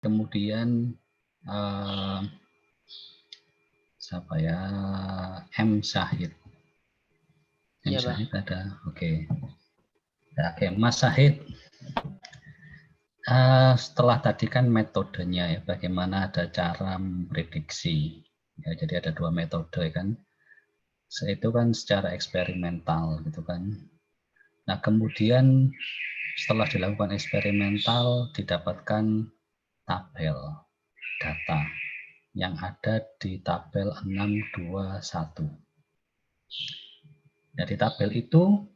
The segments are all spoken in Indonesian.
kemudian siapa ya, M. Syahid. M. Iya, Syahid ada, oke. Oke, Mas Syahid. Setelah tadi kan metodenya ya, bagaimana ada cara memprediksi. Ya, jadi ada 2 metode kan. Itu kan secara eksperimental gitu kan. Nah, kemudian setelah dilakukan eksperimental didapatkan tabel data yang ada di tabel 621. Dari tabel itu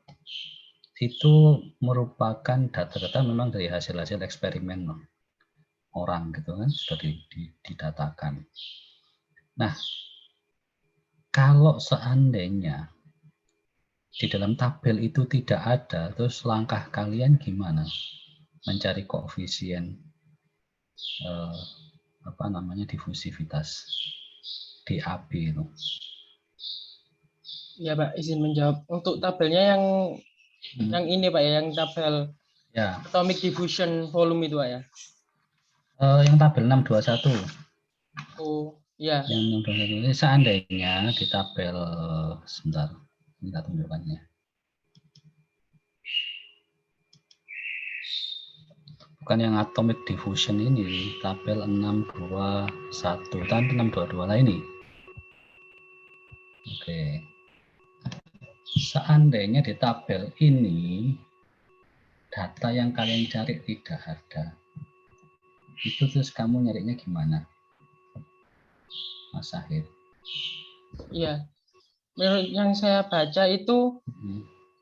merupakan data-data memang dari hasil-hasil eksperimen orang gitu kan, sudah didatakan. Nah, kalau seandainya di dalam tabel itu tidak ada, terus langkah kalian gimana mencari koefisien difusivitas DAB itu? Ya Pak, izin menjawab. Untuk tabelnya yang ini Pak ya, yang tabel ya, atomic diffusion volume itu Pak ya. Yang tabel 621. Oh, ya. Yang 621 ini seandainya di tabel, sebentar, kita tunjukkannya. Bukan yang atomic diffusion ini, tabel 621, dan 622 lah ini. Oke. Seandainya di tabel ini data yang kalian cari tidak ada, itu terus kamu nyarinya gimana, Mas Syahid? Iya. Menurut yang saya baca itu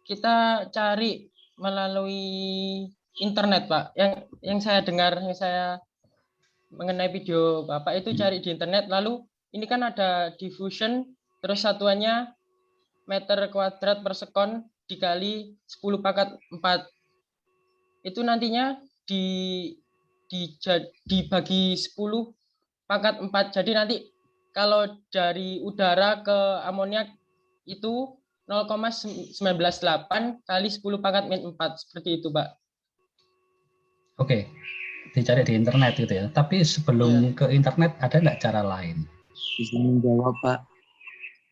kita cari melalui internet Pak. Yang saya dengar, yang saya mengenai video Bapak itu cari di internet, lalu ini kan ada diffusion, terus satuannya meter kuadrat per sekon dikali 10 pangkat 4. Itu nantinya dibagi 10 pangkat 4. Jadi nanti kalau dari udara ke amoniak itu 0,198 kali 10 pangkat min 4. Seperti itu, Pak. Oke, dicari di internet gitu ya. Tapi sebelum ke internet ada nggak cara lain? Bisa menjawab, Pak.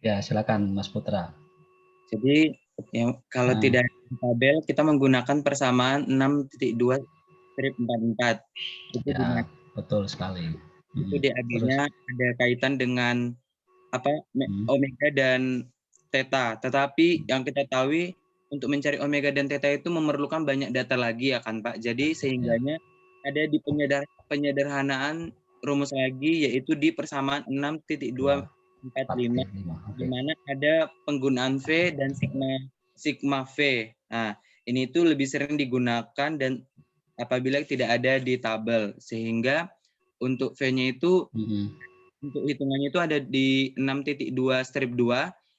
Ya, silakan Mas Putra. Jadi kalau tidak ada tabel, kita menggunakan persamaan 6.2/44. Itu ya, betul sekali. Itu DAB-nya ada kaitan dengan omega dan theta. Tetapi yang kita tahu untuk mencari omega dan theta itu memerlukan banyak data lagi ya kan Pak. Jadi sehingganya ada di penyederhanaan rumus lagi, yaitu di persamaan 6.245, di mana ada penggunaan V dan sigma V. Nah, ini itu lebih sering digunakan dan apabila tidak ada di tabel, sehingga untuk V-nya itu untuk hitungannya itu ada di 6.2/2,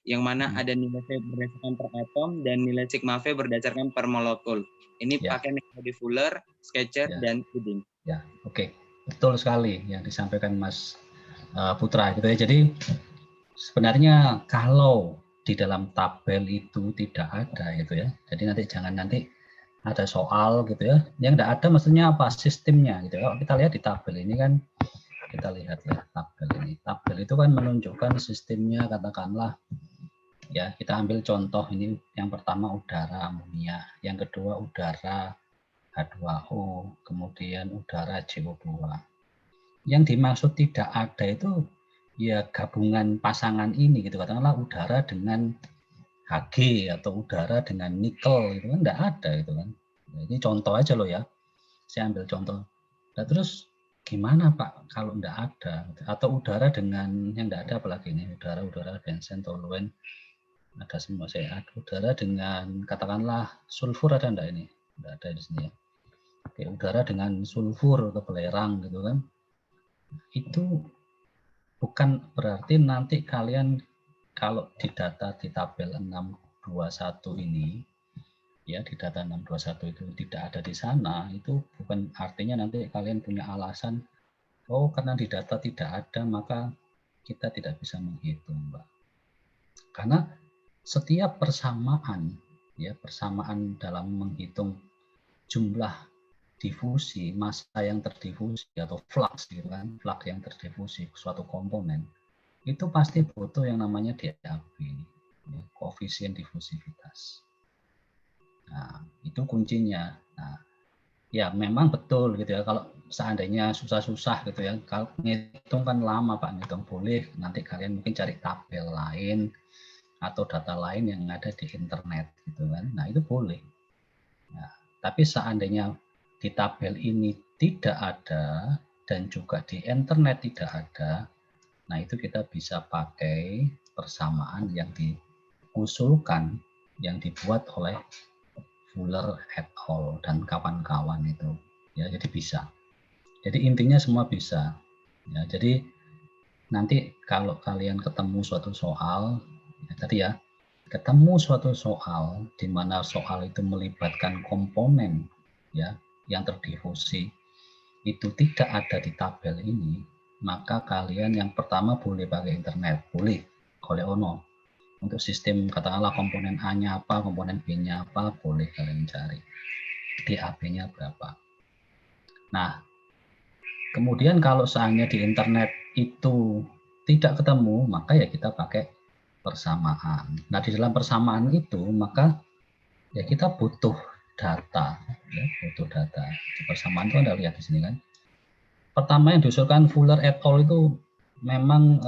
yang mana ada nilai V berdasarkan per atom dan nilai sigma V berdasarkan per molekul. Ini pakai metode Fuller, Sketcher, dan Edding. Ya, oke. Betul sekali yang disampaikan Mas Putra gitu ya. Jadi sebenarnya kalau di dalam tabel itu tidak ada gitu ya. Jadi nanti ada soal gitu ya. Yang tidak ada maksudnya apa? Sistemnya gitu ya. Kalau kita lihat di tabel ini kan, kita lihat ya tabel ini. Tabel itu kan menunjukkan sistemnya, katakanlah ya, kita ambil contoh ini, yang pertama udara amonia, yang kedua udara H2O, kemudian udara CO2. Yang dimaksud tidak ada itu ya gabungan pasangan ini gitu, katakanlah udara dengan Hg atau udara dengan nikel itu kan enggak ada itu kan. Nah, ini contoh aja loh ya. Saya ambil contoh. Nah, terus gimana Pak kalau enggak ada? Atau udara dengan yang enggak ada, apalagi ini udara benzen, toluen, ada semua sehat. Udara dengan katakanlah sulfur ada enggak ini? Enggak ada di sini ya. Oke, udara dengan sulfur atau belerang gitu kan. Itu bukan berarti nanti kalian kalau di data di tabel 621 ini ya, di data 621 itu tidak ada di sana, itu bukan artinya nanti kalian punya alasan, oh karena di data tidak ada maka kita tidak bisa menghitung, Mbak. Karena setiap persamaan ya, persamaan dalam menghitung jumlah difusi, massa yang terdifusi atau flux gitu kan, flux yang terdifusi suatu komponen itu pasti butuh yang namanya DAB, ya, koefisien difusivitas. Nah, itu kuncinya. Nah, ya memang betul gitu ya, kalau seandainya susah-susah gitu ya, kalau ngitung kan lama Pak, ngitung boleh, nanti kalian mungkin cari tabel lain atau data lain yang ada di internet gitu kan. Nah, itu boleh. Nah, tapi seandainya di tabel ini tidak ada dan juga di internet tidak ada, nah itu kita bisa pakai persamaan yang diusulkan, yang dibuat oleh Fuller et al. Dan kawan-kawan itu. Ya, jadi bisa. Jadi intinya semua bisa. Ya, jadi nanti kalau kalian ketemu suatu soal, ya tadi ya, ketemu suatu soal di mana soal itu melibatkan komponen ya yang terdifusi itu tidak ada di tabel ini, maka kalian yang pertama boleh pakai internet, boleh golek untuk sistem katakanlah komponen A-nya apa, komponen B-nya apa, boleh kalian cari DAB-nya berapa. Nah, kemudian kalau seandainya di internet itu tidak ketemu, maka ya kita pakai persamaan. Nah, di dalam persamaan itu maka ya kita butuh data, ya, butuh data. Di persamaan itu Anda lihat di sini kan. Pertama yang diusulkan Fuller et al. Itu memang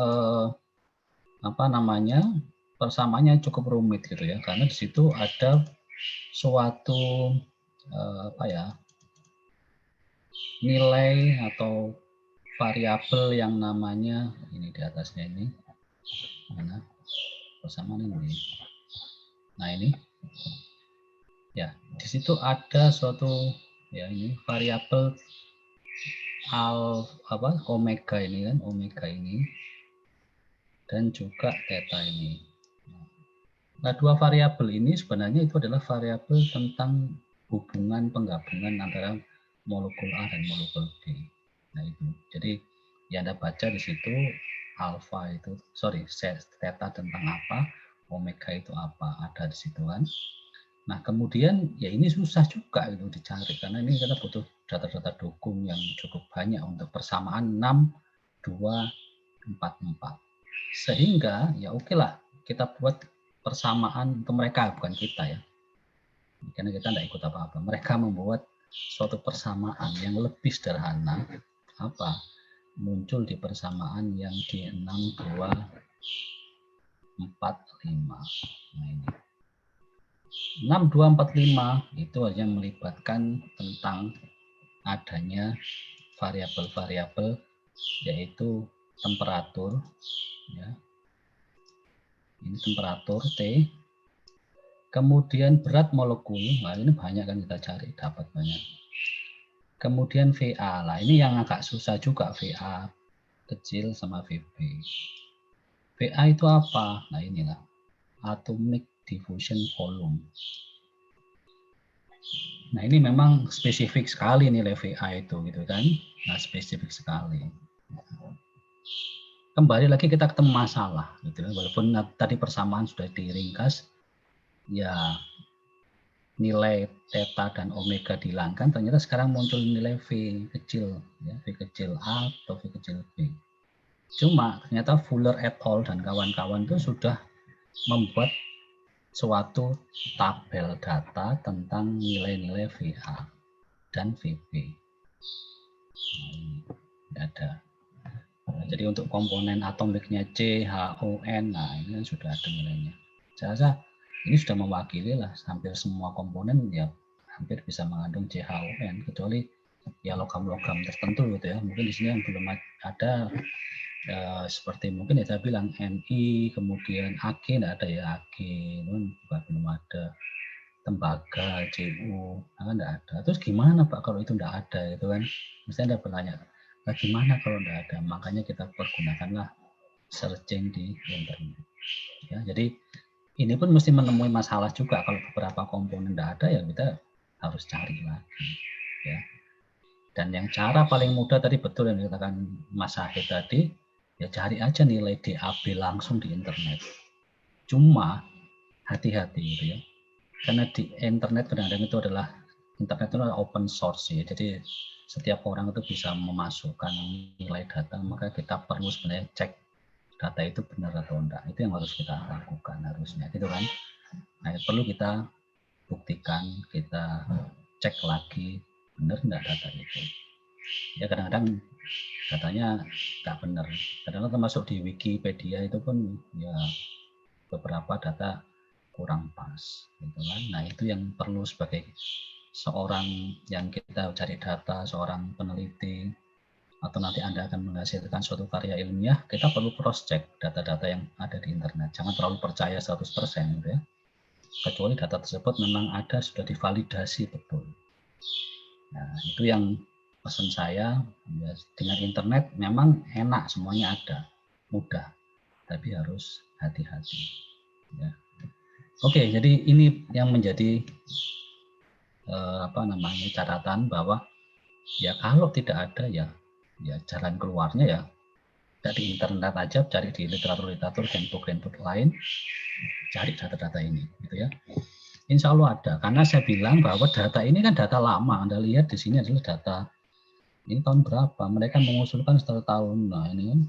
persamaannya cukup rumit gitu ya, karena di situ ada suatu nilai atau variabel yang namanya ini di atasnya ini mana persamaan ini. Nah ini ya di situ ada suatu ya ini variabel omega ini kan, omega ini dan juga theta ini. Nah, dua variabel ini sebenarnya itu adalah variabel tentang hubungan penggabungan antara molekul A dan molekul B. Nah, itu. Jadi, ya Anda baca di situ theta tentang apa, omega itu apa, ada di situ kan. Nah, kemudian ya ini susah juga itu dicari karena ini kita butuh data-data dukung yang cukup banyak untuk persamaan 6, 2, 4, 4. Sehingga ya oke lah kita buat persamaan untuk mereka, bukan kita ya, karena kita tidak ikut apa-apa. Mereka membuat suatu persamaan yang lebih sederhana, muncul di persamaan yang di 6, 2, 4, 5. Nah ini 6, 2, 4, 5 itu hanya melibatkan tentang adanya variabel-variabel yaitu temperatur ya. Ini temperatur T, kemudian berat molekul, nah ini banyak kan kita cari, dapat banyak. Kemudian VA, lah ini yang agak susah juga, VA kecil sama VB. VA itu apa? Nah inilah, atomic diffusion volume. Nah ini memang spesifik sekali nilai VA itu gitu kan, nah spesifik sekali. Kembali lagi kita ketemu masalah gitu, walaupun tadi persamaan sudah diringkas, ya nilai theta dan omega dihilangkan, ternyata sekarang muncul nilai V kecil, ya, V kecil A atau V kecil B. Cuma ternyata Fuller et al. Dan kawan-kawan itu sudah membuat suatu tabel data tentang nilai-nilai VA dan VB. Nah, ada. Jadi untuk komponen atomiknya C, H, O, N, nah ini sudah ada nilainya. Saya rasa ini sudah mewakili lah hampir semua komponen ya hampir bisa mengandung CHON kecuali ya logam-logam tertentu gitu ya. Mungkin di sini yang belum ada seperti mungkin ya saya bilang Ni, kemudian Ag tidak ada ya, Ag juga belum ada, tembaga, Cu, kan tidak ada. Terus gimana Pak kalau itu tidak ada itu kan? Misalnya Anda bertanya, nah, gimana kalau tidak ada? Makanya kita pergunakanlah searching di internet. Ya, jadi ini pun mesti menemui masalah juga kalau beberapa komponen tidak ada ya kita harus cari lagi ya. Dan yang cara paling mudah tadi betul yang dikatakan Mas Syahid tadi ya cari aja nilai DAB langsung di internet. Cuma hati-hati gitu ya. Karena di internet kadang-kadang itu adalah internet itu adalah open source ya. Jadi setiap orang itu bisa memasukkan nilai data, maka kita perlu sebenarnya cek data itu benar atau enggak. Itu yang harus kita lakukan harusnya, gitu kan. Nah, perlu kita buktikan, kita cek lagi benar enggak data itu. Ya kadang-kadang datanya nggak benar. Kadang-kadang termasuk di Wikipedia itu pun ya beberapa data kurang pas, gitu kan. Nah, itu yang perlu sebagai seorang yang kita cari data, seorang peneliti, atau nanti Anda akan menghasilkan suatu karya ilmiah, kita perlu cross check data-data yang ada di internet. Jangan terlalu percaya 100% gitu ya. Kecuali data tersebut memang ada, sudah divalidasi betul. Nah, itu yang pesan saya ya, dengan internet memang enak, semuanya ada, mudah, tapi harus hati-hati. Ya. Oke, jadi ini yang menjadi catatan bahwa ya kalau tidak ada ya jalan keluarnya ya dari internet aja, cari di literatur handbook lain, cari data-data ini, gitu ya. Insya Allah ada, karena saya bilang bahwa data ini kan data lama. Anda lihat di sini adalah data ini tahun berapa? Mereka mengusulkan 1 tahun. Nah ini kan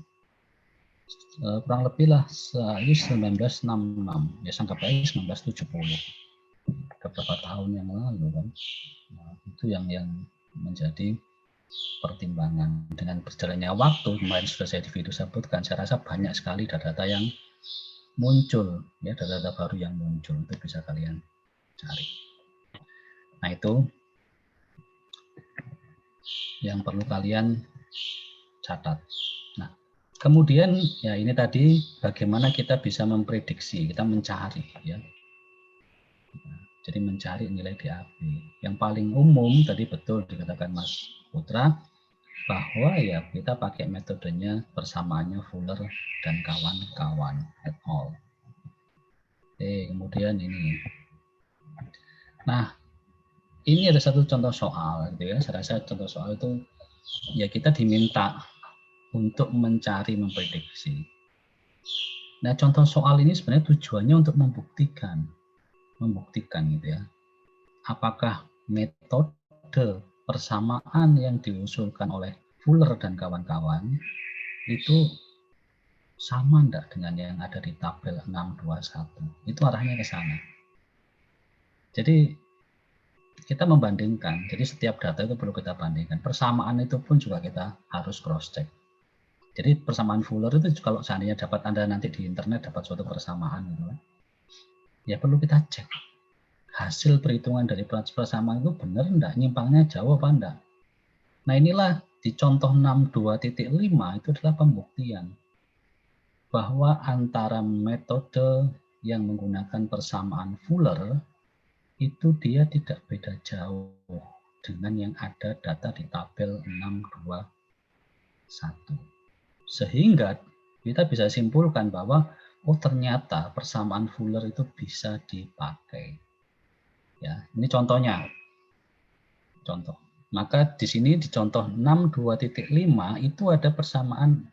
kurang lebih lah 1966, ya anggap aja 1970, beberapa tahun yang lalu kan. Nah, itu yang menjadi pertimbangan. Dengan berjalannya waktu, kemarin sudah saya di video sebutkan, saya rasa banyak sekali data-data yang muncul, ya data-data baru yang muncul, itu bisa kalian cari. Nah, itu yang perlu kalian catat. Nah, kemudian ya ini tadi bagaimana kita bisa memprediksi, kita mencari ya. Jadi mencari nilai DAB. Yang paling umum tadi betul dikatakan Mas Putra, bahwa ya kita pakai metodenya persamaannya Fuller dan kawan-kawan et al. Oke, kemudian ini. Nah, ini ada satu contoh soal gitu ya. Saya rasa contoh soal itu ya kita diminta untuk mencari memprediksi. Nah, contoh soal ini sebenarnya tujuannya untuk membuktikan gitu ya. Apakah metode persamaan yang diusulkan oleh Fuller dan kawan-kawan itu sama enggak dengan yang ada di tabel 621. Itu arahnya ke sana. Jadi kita membandingkan. Jadi setiap data itu perlu kita bandingkan. Persamaan itu pun juga kita harus cross check. Jadi persamaan Fuller itu kalau seandainya dapat Anda nanti di internet dapat suatu persamaan gitu kan. Ya perlu kita cek. Hasil perhitungan dari persamaan itu benar enggak, nyimpangnya jauh apa enggak. Nah, inilah di contoh 62.5 itu adalah pembuktian bahwa antara metode yang menggunakan persamaan Fuller itu dia tidak beda jauh dengan yang ada data di tabel 621. Sehingga kita bisa simpulkan bahwa oh ternyata persamaan Fuller itu bisa dipakai. Ya, ini contohnya. Contoh. Maka di sini di contoh 62.5 itu ada persamaan,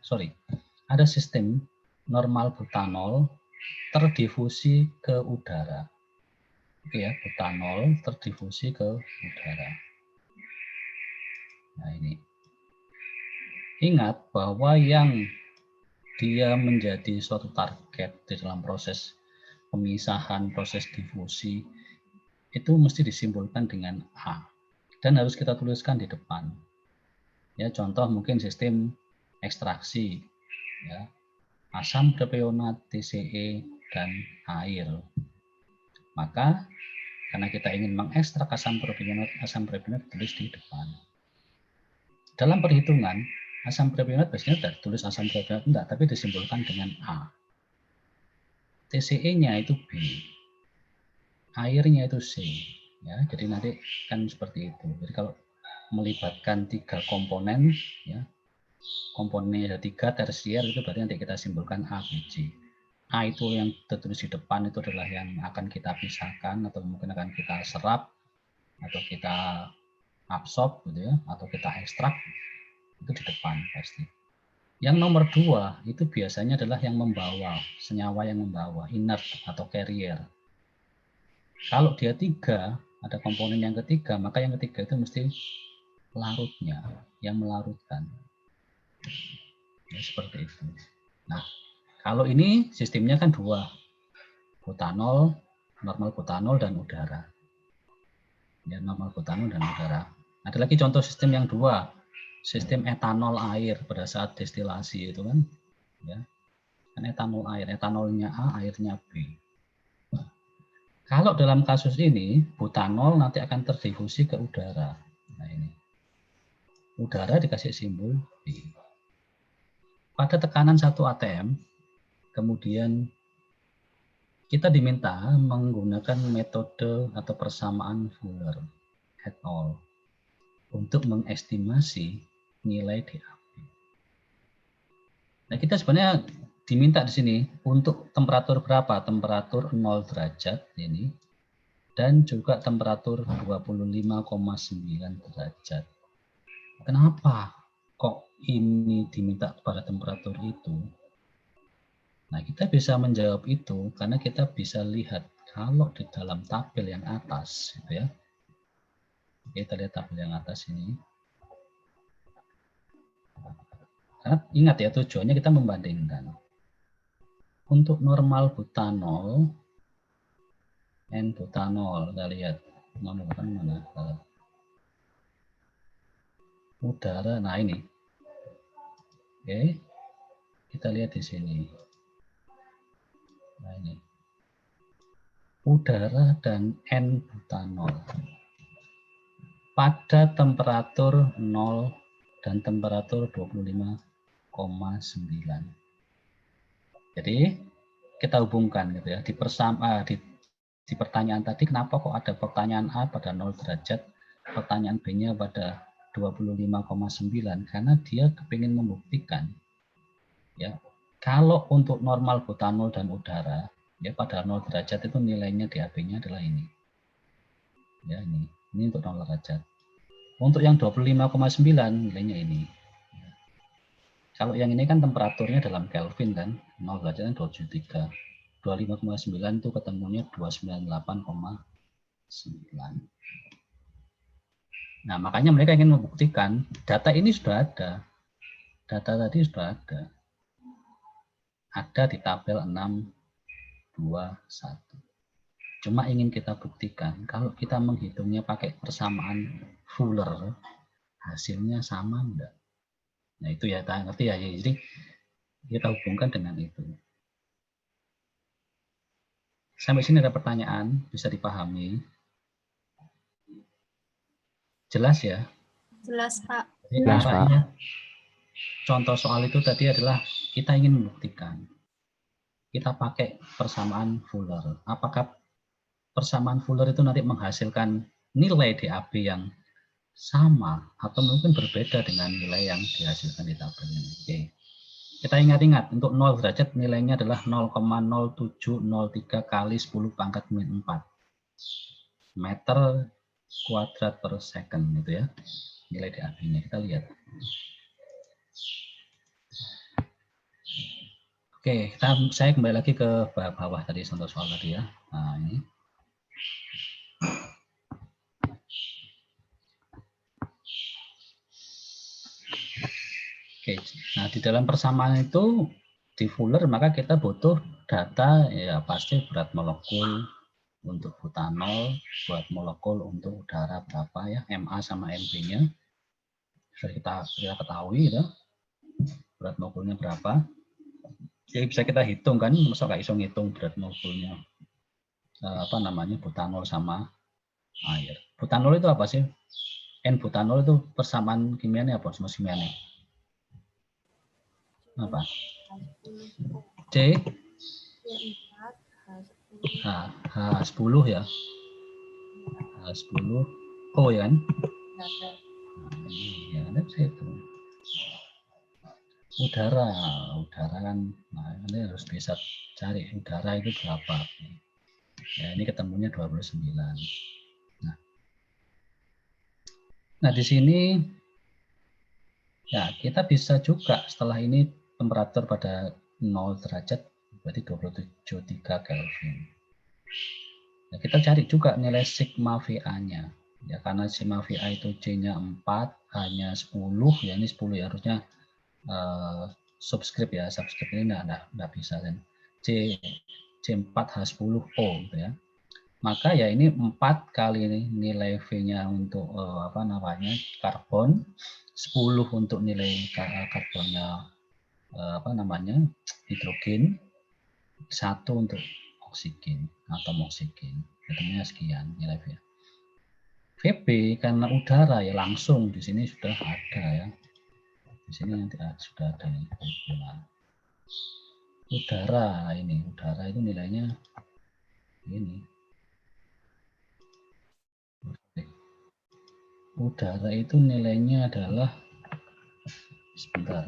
ada sistem normal butanol terdifusi ke udara. Oke ya, butanol terdifusi ke udara. Nah ini. Ingat bahwa yang dia menjadi suatu target di dalam proses pemisahan, proses difusi, itu mesti disimpulkan dengan A. Dan harus kita tuliskan di depan. Ya, contoh mungkin sistem ekstraksi, ya, asam propionat, TCE, dan air. Maka karena kita ingin mengekstrak asam propionat tulis di depan. Dalam perhitungan, asam propionat biasanya tidak tulis asam propionat enggak, tapi disimpulkan dengan A. TCE-nya itu B. Airnya itu C. Ya, jadi nanti kan seperti itu. Jadi kalau melibatkan 3 komponen, ya, komponennya ada 3 tersier, itu berarti nanti kita simpulkan A, B, C. A itu yang tertulis di depan itu adalah yang akan kita pisahkan atau mungkin akan kita serap atau kita absorb gitu ya, atau kita ekstrak, itu di depan pasti. Yang nomor 2 itu biasanya adalah yang membawa, senyawa yang membawa, inert atau carrier. Kalau dia 3, ada komponen yang ketiga, maka yang ketiga itu mesti larutnya, yang melarutkan. Ya, seperti itu. Nah, kalau ini sistemnya kan dua, butanol, normal butanol dan udara. Ya, normal butanol dan udara. Ada lagi contoh sistem yang dua, sistem etanol air pada saat destilasi itu kan, ya, kan etanol air, etanolnya A, airnya B. Kalau dalam kasus ini butanol nanti akan terdifusi ke udara. Nah ini, udara dikasih simbol B. Pada tekanan 1 atm, kemudian kita diminta menggunakan metode atau persamaan Fuller et al. Untuk mengestimasi nilai DAP. Nah, kita sebenarnya diminta di sini untuk temperatur berapa? Temperatur 0 derajat ini dan juga temperatur 25,9 derajat. Kenapa kok ini diminta pada temperatur itu? Nah, kita bisa menjawab itu karena kita bisa lihat kalau di dalam tabel yang atas, gitu ya. Kita lihat tabel yang atas ini. Karena ingat ya, tujuannya kita membandingkan. Untuk normal butanol, N-butanol, kita lihat normal butanol mana? Udara, nah ini. Oke, kita lihat di sini. Nah ini. Udara dan N-butanol. Pada temperatur 0 dan temperatur 25,9. Jadi kita hubungkan gitu ya, di pertanyaan tadi kenapa kok ada pertanyaan A pada 0 derajat, pertanyaan B-nya pada 25,9, karena dia kepingin membuktikan ya, kalau untuk normal butanol dan udara ya pada 0 derajat itu nilainya DAP-nya adalah ini. Ya ini untuk 0 derajat. Untuk yang 25,9 nilainya ini. Kalau yang ini kan temperaturnya dalam Kelvin kan, 0 derajatnya 273. 25,9 itu ketemunya 298,9. Nah, makanya mereka ingin membuktikan data ini sudah ada. Data tadi sudah ada. Ada di tabel 621. Cuma ingin kita buktikan kalau kita menghitungnya pakai persamaan Fuller, hasilnya sama enggak? Nah, itu ya, ngerti ya. Jadi kita hubungkan dengan itu. Sampai sini ada pertanyaan, bisa dipahami? Jelas ya? Jelas, Pak. Jadi Jelas, Pak. arahnya, contoh soal itu tadi adalah kita ingin membuktikan. Kita pakai persamaan Fuller. Apakah persamaan Fuller itu nanti menghasilkan nilai DAB yang sama atau mungkin berbeda dengan nilai yang dihasilkan di tabel ini? Oke. Kita ingat-ingat, untuk 0 derajat nilainya adalah 0,0703 kali 10 pangkat min 4 meter kuadrat per second, gitu ya. Nilai DAB-nya kita lihat. Oke, saya kembali lagi ke bawah tadi contoh soal tadi ya. Nah, ini. Oke, nah di dalam persamaan itu di Fuller maka kita butuh data ya pasti berat molekul untuk butanol, buat molekul untuk udara berapa ya, MA sama MB-nya. Sudah kita ketahui ya, berat molekulnya berapa. Jadi bisa kita hitung kan, masa nggak bisa ngitung berat molekulnya butanol sama air. Butanol itu apa sih? N-butanol itu persamaan kimianya apa? Semua kimianya. Apa? C H10 ya. H10 O ya kan? Ya, ada saya itu. Udara kan, nah ini harus bisa cari udara itu berapa. Ya, ini ketemunya 29. Nah, di sini ya kita bisa juga setelah ini temperatur pada 0 derajat berarti 27,3 Kelvin. Nah, kita cari juga nilai sigma VA-nya. Ya, karena sigma VA itu C-nya 4, H-nya 10, ya ini 10 ya, harusnya subscript ya, subscript ini enggak bisa kan. C4H10O gitu ya. Maka ya ini 4 kali nilai V-nya untuk apa namanya karbon, 10 untuk nilai karbonnya apa namanya hidrogen, 1 untuk oksigen, atom oksigen. Ketemunya sekian nilai V. VB karena udara ya langsung di sini sudah ada ya. Di sini nanti sudah ada nih formula. Udara itu nilainya ini. Udara itu nilainya adalah sebentar.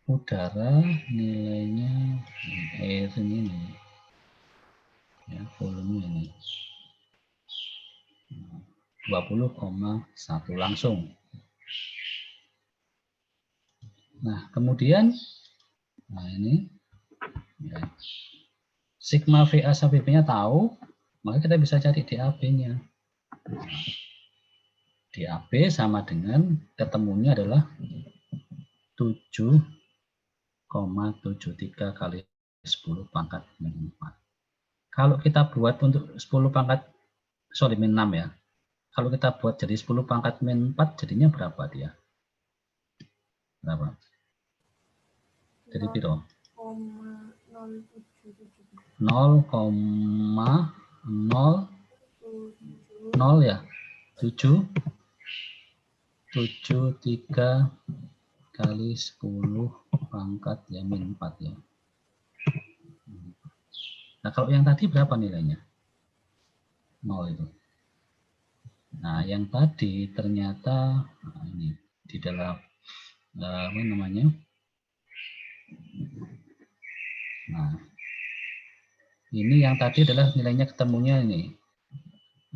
Udara nilainya air ini ya, volume ini 20,1 langsung. Nah, kemudian ini ya, sigma VA sampai B-nya tahu, maka kita bisa cari DAB-nya. DAB sama dengan ketemunya adalah 7,73 kali 10 pangkat min 4. Kalau kita buat untuk 10 pangkat, min 6 ya. Kalau kita buat jadi 10 pangkat min 4, jadinya berapa dia? Berapa? Jadi piro? 0,0 ya. 73 kali 10 pangkat ya min 4 ya. Nah, kalau yang tadi berapa nilainya? 0 itu. Nah, yang tadi ternyata ini di dalam apa namanya? Nah, ini yang tadi adalah nilainya ketemunya ini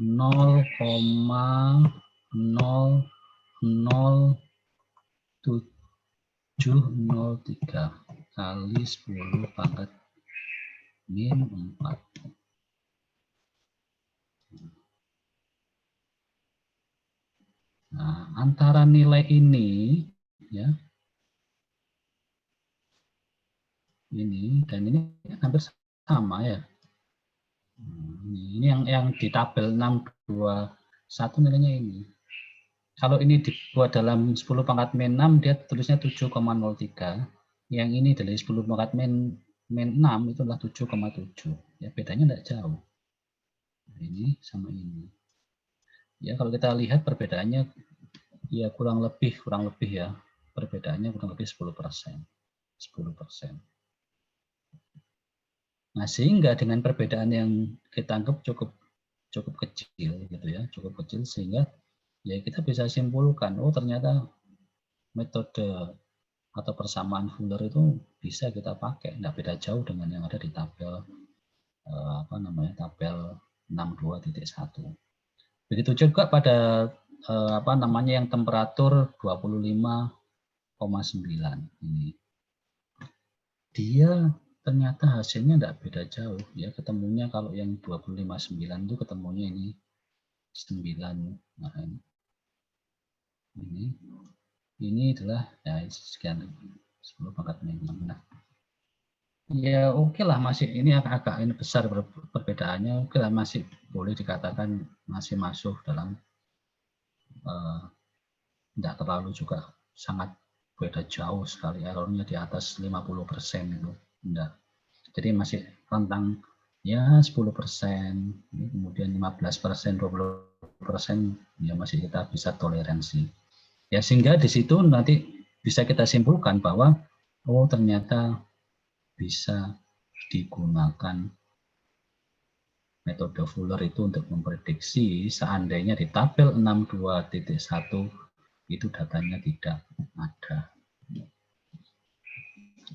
0,00703 kali 10 pangkat min 4. Nah, antara nilai ini ya, ini dan ini hampir sama ya. Ini yang di tabel 621 nilainya ini. Kalau ini dibuat dalam 10 pangkat min 6, dia tulisnya 7,03. Yang ini dari 10 pangkat min 6 itu adalah 7,7. Ya, bedanya tidak jauh. Ini sama ini. Ya, kalau kita lihat perbedaannya ya kurang lebih ya. Perbedaannya kurang lebih 10%. 10%. Nah, sehingga dengan perbedaan yang kita anggap cukup kecil gitu ya, cukup kecil sehingga ya kita bisa simpulkan, oh ternyata metode atau persamaan Fuller itu bisa kita pakai, nggak beda jauh dengan yang ada di tabel apa namanya tabel 62.1. Begitu juga pada apa namanya yang temperatur 25,9 ini. Dia ternyata hasilnya tidak beda jauh ya, ketemunya kalau yang 25,9 itu ketemunya ini 9. Nah, ini adalah ya sekian 10 pangkat min 6. Nah, ya oke lah, masih ini agak ini besar perbedaannya, oke lah, masih boleh dikatakan masih masuk dalam tidak terlalu juga sangat beda jauh sekali, errornya di atas 50% itu enggak. Jadi masih rentang ya 10%, kemudian 15%, 20% ya masih kita bisa toleransi. Ya sehingga di situ nanti bisa kita simpulkan bahwa oh ternyata bisa digunakan metode Fuller itu untuk memprediksi seandainya di tabel 62.1 itu datanya tidak ada.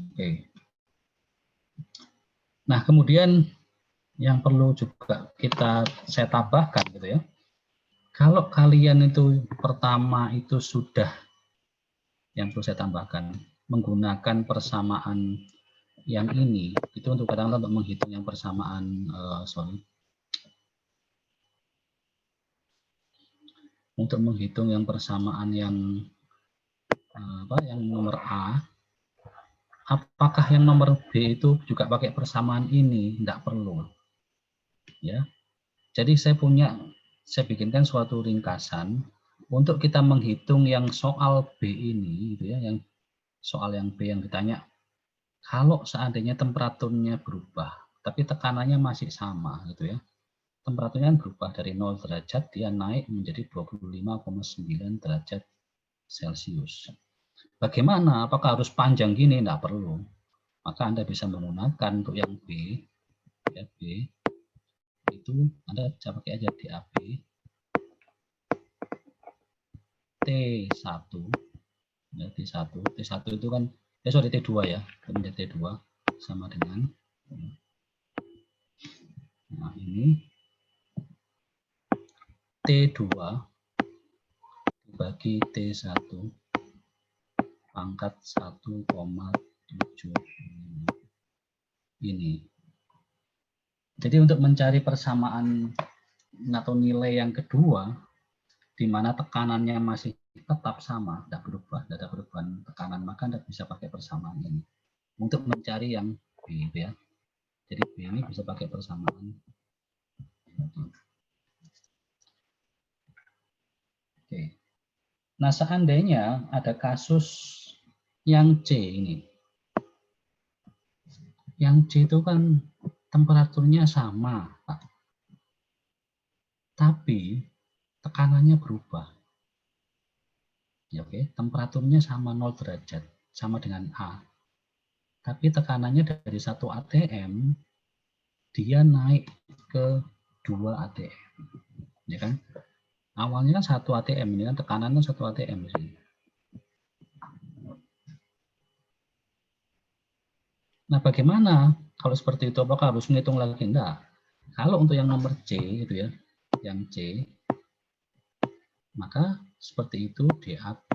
Oke. Nah, kemudian yang perlu juga saya tambahkan gitu ya. Kalau kalian itu pertama itu sudah, yang perlu saya tambahkan, menggunakan persamaan yang ini itu untuk katakanlah untuk menghitung yang persamaan untuk menghitung yang persamaan yang yang nomor A, apakah yang nomor B itu juga pakai persamaan ini? Tidak perlu, ya. Jadi saya bikinkan suatu ringkasan untuk kita menghitung yang soal B ini, gitu ya, yang soal yang B yang ditanya. Kalau seandainya temperaturnya berubah, tapi tekanannya masih sama, gitu ya. Temperaturnya berubah dari 0 derajat, dia naik menjadi 25,9 derajat Celcius. Bagaimana? Apakah harus panjang gini? Tidak perlu. Maka Anda bisa menggunakan untuk yang B, ya, B, itu Anda bisa pakai aja DAB, T1, ya, T1 itu kan, sorry, T2 ya, kemudian T2 sama dengan, nah ini T2 dibagi T1 pangkat 1,7 ini. Jadi untuk mencari persamaan atau nilai yang kedua, di mana tekanannya masih tetap sama, tidak berubah, tidak ada perubahan tekanan, maka Anda bisa pakai persamaan ini. Untuk mencari yang B, ya. Jadi B ini bisa pakai persamaan. Oke. Nah, seandainya ada kasus yang C ini. Yang C itu kan temperaturnya sama, Pak. Tapi tekanannya berubah. Ya, oke, temperaturnya sama 0 derajat, sama dengan A. Tapi tekanannya dari 1 atm dia naik ke 2 atm. Ya kan? Awalnya kan 1 atm, ini kan tekanan kan 1 atm di sini. Nah, bagaimana kalau seperti itu? Apakah harus menghitung lagi? Enggak. Kalau untuk yang nomor C itu ya, yang C, maka seperti itu DAB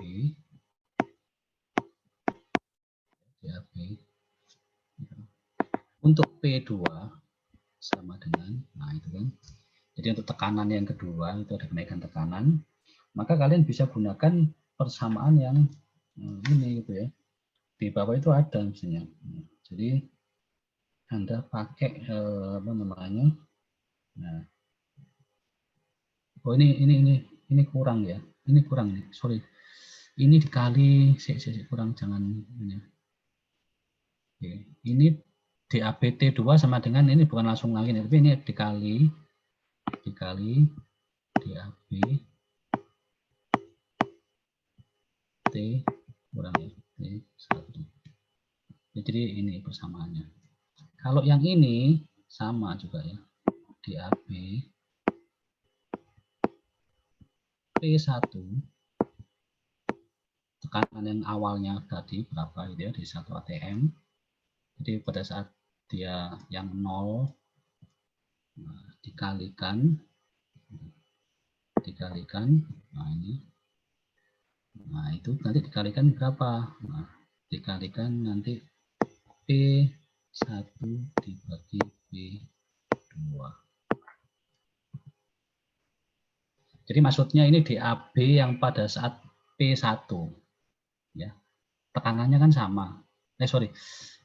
untuk P2 sama dengan, nah itu kan. Jadi untuk tekanan yang kedua itu ada kenaikan tekanan, maka kalian bisa gunakan persamaan yang ini gitu ya. Di bawah itu ada misalnya. Jadi Anda pakai apa namanya? Nah, oh ini kurang ya. Ini kurang nih, sorry. Ini dikali kurang, jangan ini. Oke. Ini DABT2 sama dengan ini bukan langsung lagi nih, tapi ini dikali DAB T kurang ya, T1. Ya, jadi ini persamaannya. Kalau yang ini sama juga ya, DAB P1 tekanan yang awalnya tadi berapa gitu ya, di 1 atm. Jadi pada saat dia yang 0 dikalikan, nah ini, nah itu nanti dikalikan berapa? Nah, dikalikan nanti P1 dibagi P2. Jadi maksudnya ini DAB yang pada saat P1 ya. Tekanannya kan sama. Sorry,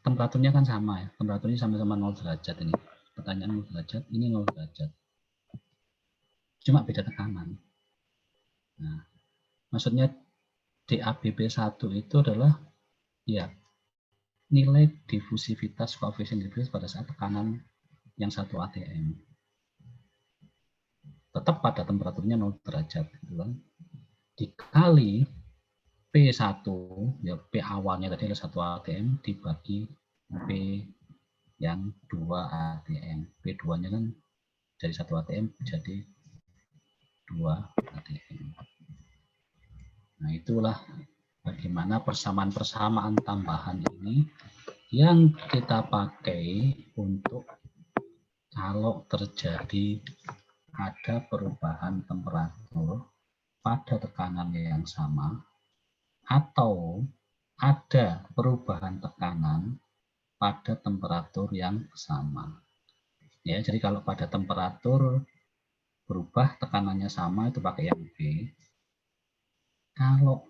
temperaturnya kan sama ya. Temperaturnya sama-sama 0 derajat ini. Pertanyaan 0 derajat, ini 0 derajat. Cuma beda tekanan. Nah, maksudnya DAB-P1 itu adalah ya nilai difusivitas koefisien difusivitas pada saat tekanan yang 1 atm. Tetap pada temperaturnya 0 derajat gitu kan. Dikali P1 ya, P awalnya tadi adalah 1 atm dibagi P yang 2 atm. P2-nya kan dari 1 atm jadi 2 atm. Nah, itulah bagaimana persamaan-persamaan tambahan ini yang kita pakai untuk kalau terjadi ada perubahan temperatur pada tekanan yang sama atau ada perubahan tekanan pada temperatur yang sama. Ya, jadi kalau pada temperatur berubah tekanannya sama itu pakai yang B. Kalau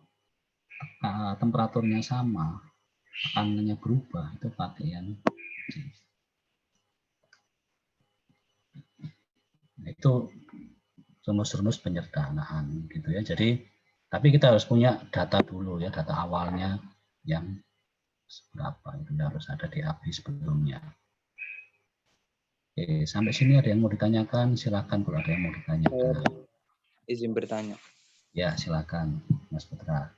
temperaturnya sama, tekanannya berubah itu pakai yang C. Nah, itu rumus-rumus penyederhanaan gitu ya. Jadi tapi kita harus punya data dulu ya, data awalnya yang berapa itu harus ada di AB sebelumnya. Oke, sampai sini ada yang mau ditanyakan, silakan kalau ada yang mau ditanyakan. Izin bertanya. Ya, silakan Mas Putra.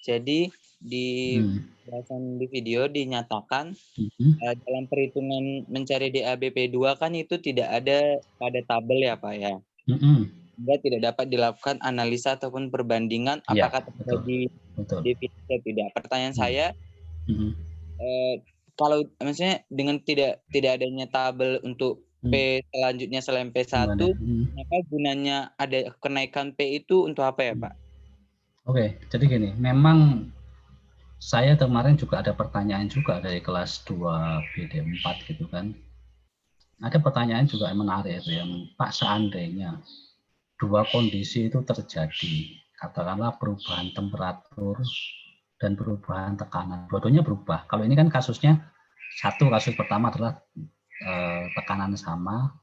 Jadi di bahasan di video dinyatakan dalam perhitungan mencari DABP2 kan itu tidak ada pada tabel ya Pak ya. Sehingga tidak dapat dilakukan analisa ataupun perbandingan apakah terjadi defisit atau tidak. Pertanyaan saya, kalau maksudnya dengan tidak adanya tabel untuk P selanjutnya selain P1, maka gunanya ada kenaikan P itu untuk apa ya Pak? Oke, jadi gini, memang saya kemarin juga ada pertanyaan juga dari kelas 2 BD4 gitu kan. Ada pertanyaan juga yang menarik itu yang Pak, seandainya dua kondisi itu terjadi, katakanlah perubahan temperatur dan perubahan tekanan, dua-duanya berubah. Kalau ini kan kasusnya satu, kasus pertama adalah tekanan sama,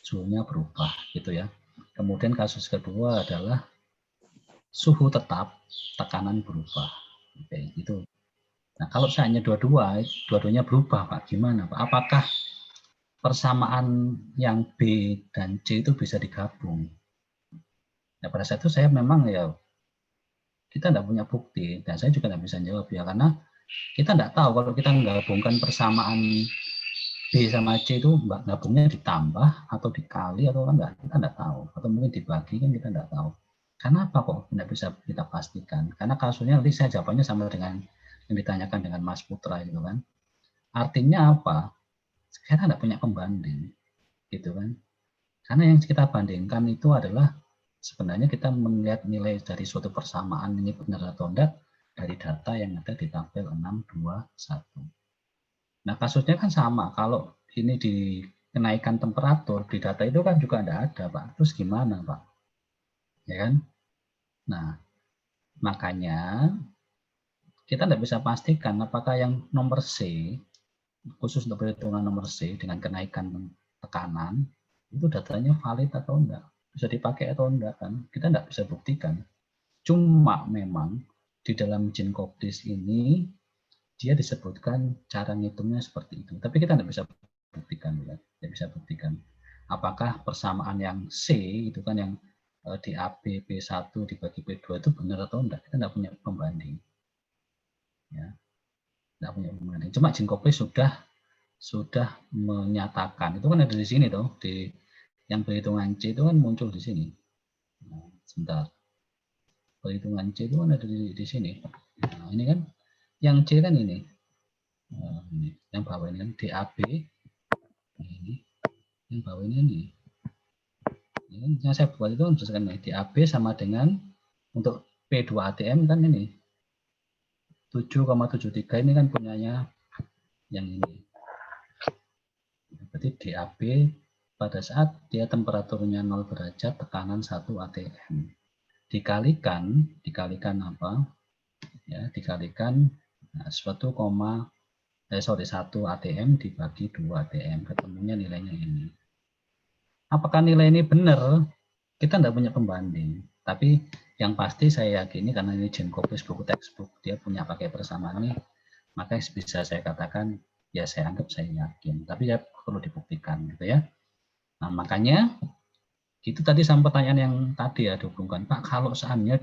suhunya berubah gitu ya. Kemudian kasus kedua adalah suhu tetap, tekanan berubah. Oke, itu. Nah, kalau seandainya dua-duanya berubah, Pak, gimana, Pak? Apakah persamaan yang B dan C itu bisa digabung? Nah, pada saat itu saya memang ya kita tidak punya bukti dan saya juga tidak bisa jawab ya karena kita tidak tahu kalau kita menggabungkan persamaan B sama C itu gabungnya ditambah atau dikali atau enggak, kita tidak tahu, atau mungkin dibagi kan kita tidak tahu. Kenapa kok tidak bisa kita pastikan? Karena kasusnya nanti saya jawabannya sama dengan yang ditanyakan dengan Mas Putra itu kan. Artinya apa? Kita tidak punya pembanding, gitu kan? Karena yang kita bandingkan itu adalah sebenarnya kita melihat nilai dari suatu persamaan ini benar atau tidak dari data yang ada di tabel 621. Nah, kasusnya kan sama. Kalau ini di kenaikan temperatur di data itu kan juga tidak ada, Pak. Terus gimana, Pak? Ya kan? Nah, makanya kita tidak bisa pastikan apakah yang nomor C, khusus untuk perhitungan nomor C dengan kenaikan tekanan, itu datanya valid atau enggak. Bisa dipakai atau enggak kan? Kita tidak bisa buktikan. Cuma memang di dalam Jenkoplis ini dia disebutkan cara ngitungnya seperti itu. Tapi kita tidak bisa buktikan, ya. Tidak bisa buktikan. Apakah persamaan yang C itu kan yang di AB P1 dibagi P2 itu benar atau enggak? Kita tidak punya pembanding. Ya. Tidak punya pembanding. Cuma Jenkoplis sudah menyatakan. Itu kan ada di sini tuh, di yang perhitungan C itu kan muncul di sini. Nah, sebentar. Perhitungan C itu kan ada di sini. Nah, ini kan yang C kan ini. Ini yang bawah ini kan DAB. Nah, ini yang bawah ini. Yang saya buat itu misalkan DAB sama dengan untuk P2 ATM kan ini 7,73 ini kan punyanya yang ini. Berarti DAB pada saat dia temperaturnya 0 derajat, tekanan 1 ATM. Dikalikan apa? Ya, dikalikan 1 ATM dibagi 2 ATM, ketemunya nilainya ini. Apakah nilai ini benar? Kita tidak punya pembanding. Tapi yang pasti saya yakini karena ini Jenkoplis buku textbook, dia punya pakai persamaan ini, maka bisa saya katakan ya saya anggap saya yakin. Tapi ya perlu dibuktikan gitu ya. Nah, makanya itu tadi sama pertanyaan yang tadi ya dihubungkan, Pak, kalau seandainya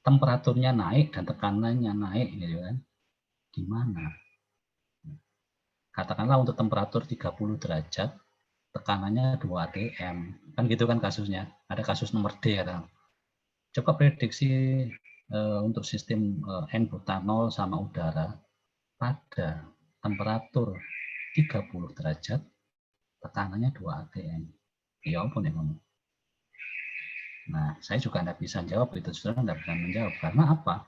temperaturnya naik dan tekanannya naik gitu kan. Gimana? Katakanlah untuk temperatur 30 derajat, tekanannya 2 atm. Kan gitu kan kasusnya. Ada kasus nomor D. Kan? Coba prediksi untuk sistem N buta 0 sama udara pada temperatur 30 derajat, tekanannya 2 atm. Ya ampun ya kamu. Nah, saya juga tidak bisa jawab itu, saudara tidak bisa menjawab. Karena apa?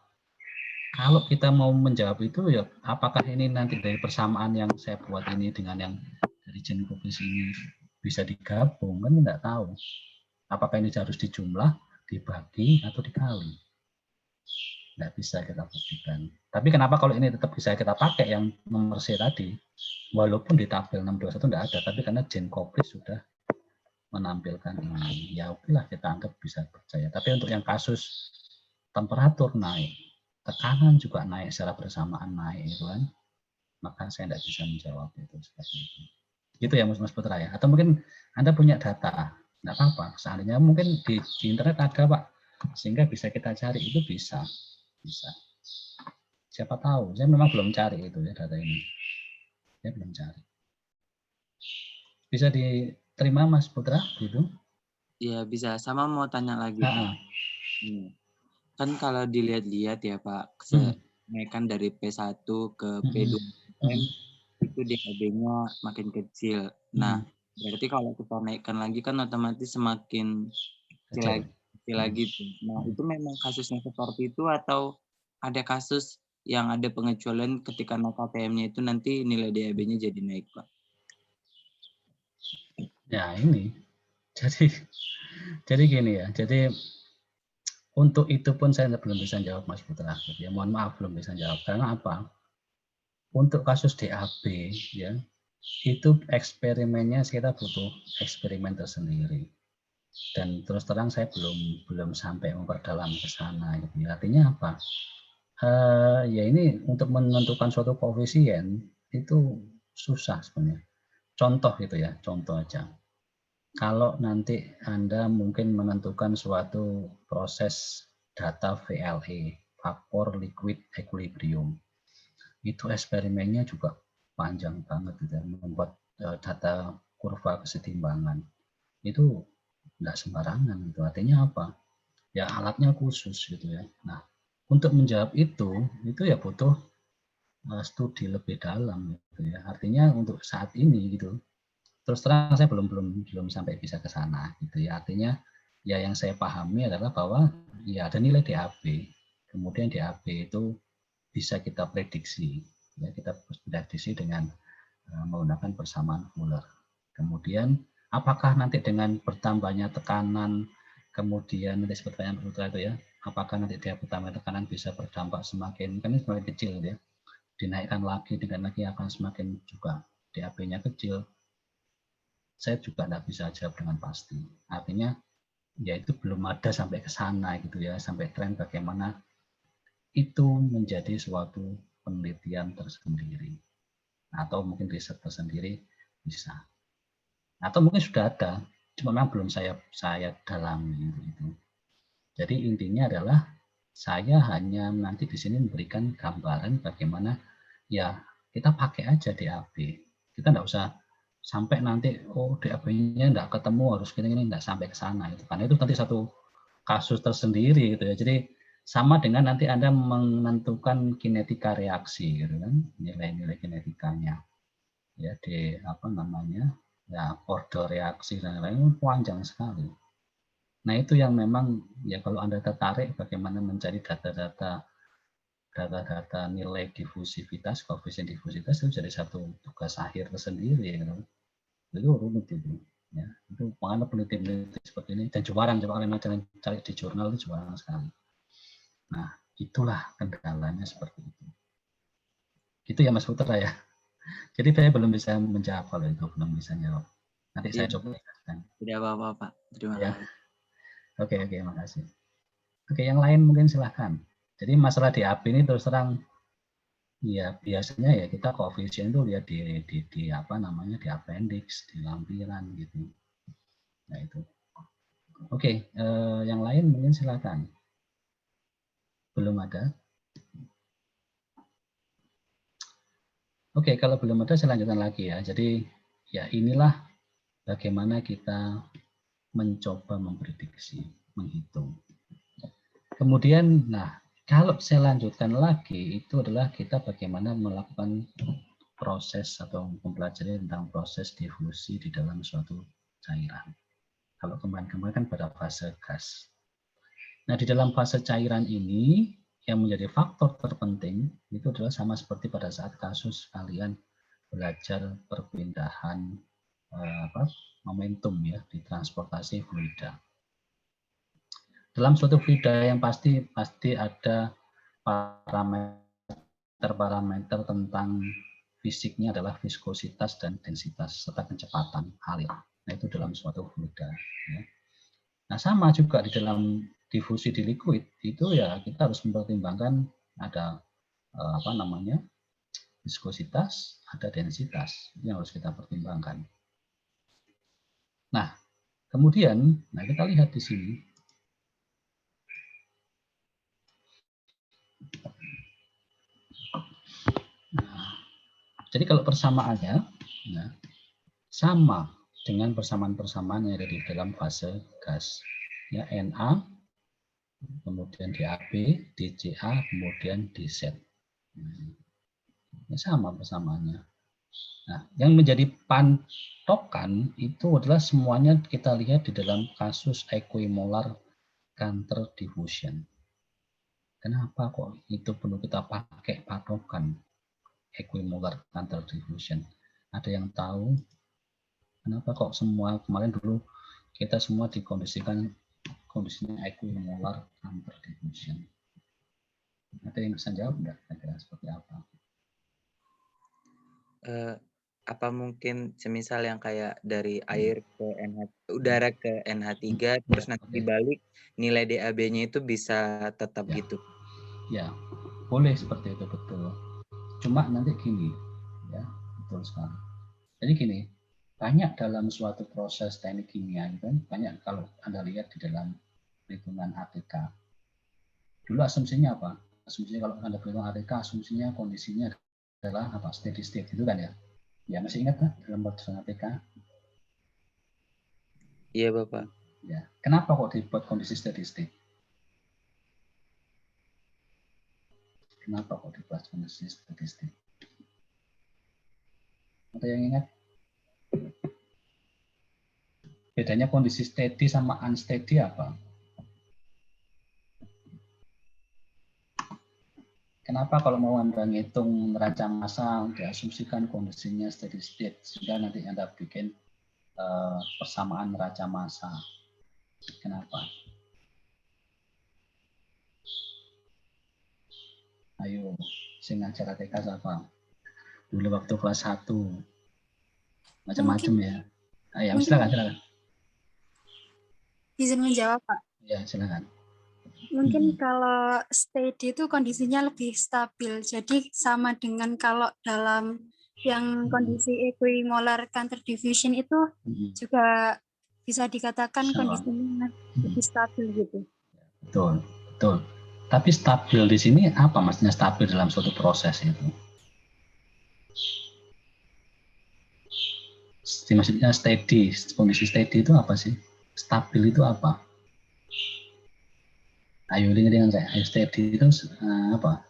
kalau kita mau menjawab itu ya apakah ini nanti dari persamaan yang saya buat ini dengan yang dari Genkoplis ini bisa digabung, kan tidak tahu. Apakah ini harus dijumlah, dibagi, atau dikali? Tidak bisa kita buktikan. Tapi kenapa kalau ini tetap bisa kita pakai yang nomor C tadi, walaupun di tabel 621 tidak ada, tapi karena Genkoplis sudah menampilkan ini, ya okelah kita anggap bisa percaya. Tapi untuk yang kasus temperatur naik, tekanan juga naik secara bersamaan naik, itu kan, maka saya tidak bisa menjawab itu seperti itu. Gitu ya Mas Putra ya. Atau mungkin Anda punya data, tidak apa-apa. Seandainya mungkin di internet ada Pak, sehingga bisa kita cari, itu bisa. Siapa tahu, saya memang belum cari itu ya data ini. Saya belum cari. Bisa diterima Mas Putra gitu? Ya bisa. Sama mau tanya lagi Pak. Kan kalau dilihat-lihat ya Pak, kenaikan dari P1 ke P2M itu DAB-nya makin kecil. Nah, berarti kalau kita naikkan lagi kan otomatis semakin kecil lagi tuh. Nah, itu memang kasusnya seperti itu atau ada kasus yang ada pengecualian ketika naik KPM-nya itu nanti nilai DAB-nya jadi naik, Pak? Ya ini, jadi gini ya, jadi untuk itu pun saya belum bisa jawab Mas Putra. Ya, mohon maaf belum bisa jawab. Karena apa? Untuk kasus DAB ya, itu eksperimennya kita butuh eksperimen tersendiri. Dan terus terang saya belum sampai memperdalam ke sana. Gitu. Artinya apa? Ya ini untuk menentukan suatu koefisien itu susah sebenarnya. Contoh gitu ya, contoh aja. Kalau nanti Anda mungkin menentukan suatu proses data VLE, vapor liquid equilibrium, itu eksperimennya juga panjang banget gitu, membuat data kurva kesetimbangan itu nggak sembarangan gitu. Artinya apa? Ya alatnya khusus gitu ya. Nah, untuk menjawab itu ya butuh studi lebih dalam gitu ya. Artinya untuk saat ini gitu, terus terang saya belum sampai bisa ke sana gitu ya. Artinya ya yang saya pahami adalah bahwa ya ada nilai DAB, kemudian DAB itu bisa kita prediksi ya, kita prediksi dengan menggunakan persamaan Fuller. Kemudian apakah nanti dengan bertambahnya tekanan, kemudian nanti seperti pertanyaan Putra itu ya, apakah nanti dia bertambah tekanan bisa berdampak semakin, kan ini semakin kecil ya, dinaikkan lagi dengan lagi akan semakin juga DAB-nya kecil. Saya juga tidak bisa jawab dengan pasti. Artinya ya itu belum ada sampai ke sana gitu ya, sampai tren bagaimana itu menjadi suatu penelitian tersendiri atau mungkin riset tersendiri bisa. Atau mungkin sudah ada, cuma memang belum saya dalami gitu. Jadi intinya adalah saya hanya nanti di sini memberikan gambaran bagaimana ya kita pakai aja DAB. Kita enggak usah sampai nanti DAB-nya enggak ketemu harus gini enggak sampai ke sana itu. Karena itu nanti satu kasus tersendiri gitu ya. Jadi sama dengan nanti Anda menentukan kinetika reaksi gitu kan, nilai-nilai kinetikanya. Ya di ya order reaksi dan lain-lain panjang sekali. Nah itu yang memang ya kalau Anda tertarik bagaimana mencari data-data nilai difusivitas, koefisien difusivitas itu jadi satu tugas akhir tersendiri gitu. Itu rumit itu. Ya, itu makanya peneliti-peneliti seperti ini dan coba kalian cari di jurnal itu jualan sekali. Nah itulah kendalanya seperti itu. Gitu ya Mas Putra ya. Jadi saya belum bisa menjawab kalau itu belum bisa jawab. Nanti saya coba jelaskan. Tidak apa-apa Pak. Terima kasih. Oke, makasih. Oke, yang lain mungkin silahkan. Jadi masalah DAB ini terus terang, ya biasanya ya kita koefisien itu lihat di di appendix, di lampiran gitu. Nah itu. Oke, yang lain mungkin silahkan. Belum ada? Oke, kalau belum ada saya lanjutkan lagi ya. Jadi ya inilah bagaimana kita mencoba memprediksi, menghitung. Kemudian, nah kalau saya lanjutkan lagi itu adalah kita bagaimana melakukan proses atau mempelajari tentang proses difusi di dalam suatu cairan. Kalau kemarin-kemarin kan pada fase gas. Nah di dalam fase cairan ini yang menjadi faktor terpenting itu adalah sama seperti pada saat kasus kalian belajar perpindahan momentum ya di transportasi fluida. Dalam suatu fluida yang pasti ada parameter tentang fisiknya adalah viskositas dan densitas serta kecepatan alir. Nah, itu dalam suatu fluida. Ya. Nah, sama juga di dalam difusi di liquid itu ya kita harus mempertimbangkan ada viskositas, ada densitas yang harus kita pertimbangkan. Nah, kemudian, kita lihat di sini. Nah, jadi kalau persamaannya sama dengan persamaan-persamaan yang ada di dalam fase gas. Ya, Na, kemudian DAB, DCA, kemudian DZ. Sama persamaannya. Nah, yang menjadi patokan itu adalah semuanya kita lihat di dalam kasus equimolar counter diffusion. Kenapa kok itu perlu kita pakai patokan equimolar counter diffusion? Ada yang tahu kenapa kok semua kemarin dulu kita semua dikondisikan kondisinya equimolar counter diffusion? Ada yang bisa jawab enggak? Kira-kira seperti apa? Apa mungkin semisal yang kayak dari air ke udara ke NH3 terus nanti dibalik nilai DAB-nya itu bisa tetap gitu? Ya, boleh seperti itu, betul. Cuma nanti gini, ya, betul sekali. Jadi gini, banyak dalam suatu proses teknik kimia itu banyak kalau Anda lihat di dalam perhitungan ATK. Dulu asumsinya apa? Asumsinya kalau Anda perhitungan ATK, asumsinya kondisinya adalah apa? Steady state itu kan ya? Ya, masih ingat kan dalam perhitungan ATK? Iya, Bapak. Ya, kenapa kok dibuat kondisi steady state? Kenapa kok dibuat kondisi steady state? Ada yang ingat? Bedanya kondisi steady sama unsteady apa? Kenapa kalau mau Anda ngitung neraca massa diasumsikan kondisinya steady state sehingga nanti Anda bikin persamaan neraca massa? Kenapa? Ayo, sing ngajar ATK siapa? Dulu waktu kelas 1. Macam-macam ya. Ayo, silakan. Izin menjawab, Pak. Ya, silakan. Mungkin kalau steady itu kondisinya lebih stabil. Jadi sama dengan kalau dalam yang kondisi equimolar counter diffusion itu juga bisa dikatakan kondisinya lebih stabil gitu. Betul, betul. Tapi stabil di sini apa maksudnya stabil dalam suatu proses itu? Maksudnya steady, kondisi steady itu apa sih? Stabil itu apa? Ayo dengan saya, ayo steady itu apa?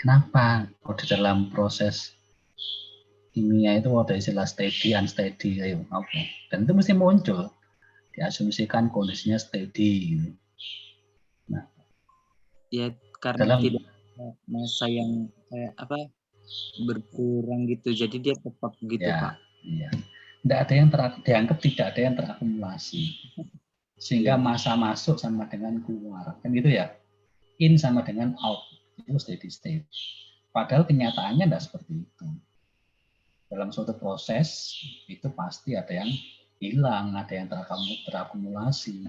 Kenapa kalau di dalam proses kimia itu ada istilah steady, unsteady, ayo apa? Dan itu mesti muncul, diasumsikan kondisinya steady. Nah, ya karena tidak ada massa yang kayak apa berkurang gitu, jadi dia tetap gitu ya, Pak. Iya. Tidak ada yang dianggap tidak ada yang terakumulasi. Sehingga massa masuk sama dengan keluar, kan gitu ya. In sama dengan out, itu steady state. Padahal kenyataannya tidak seperti itu. Dalam suatu proses itu pasti ada yang hilang, ada yang terakumulasi,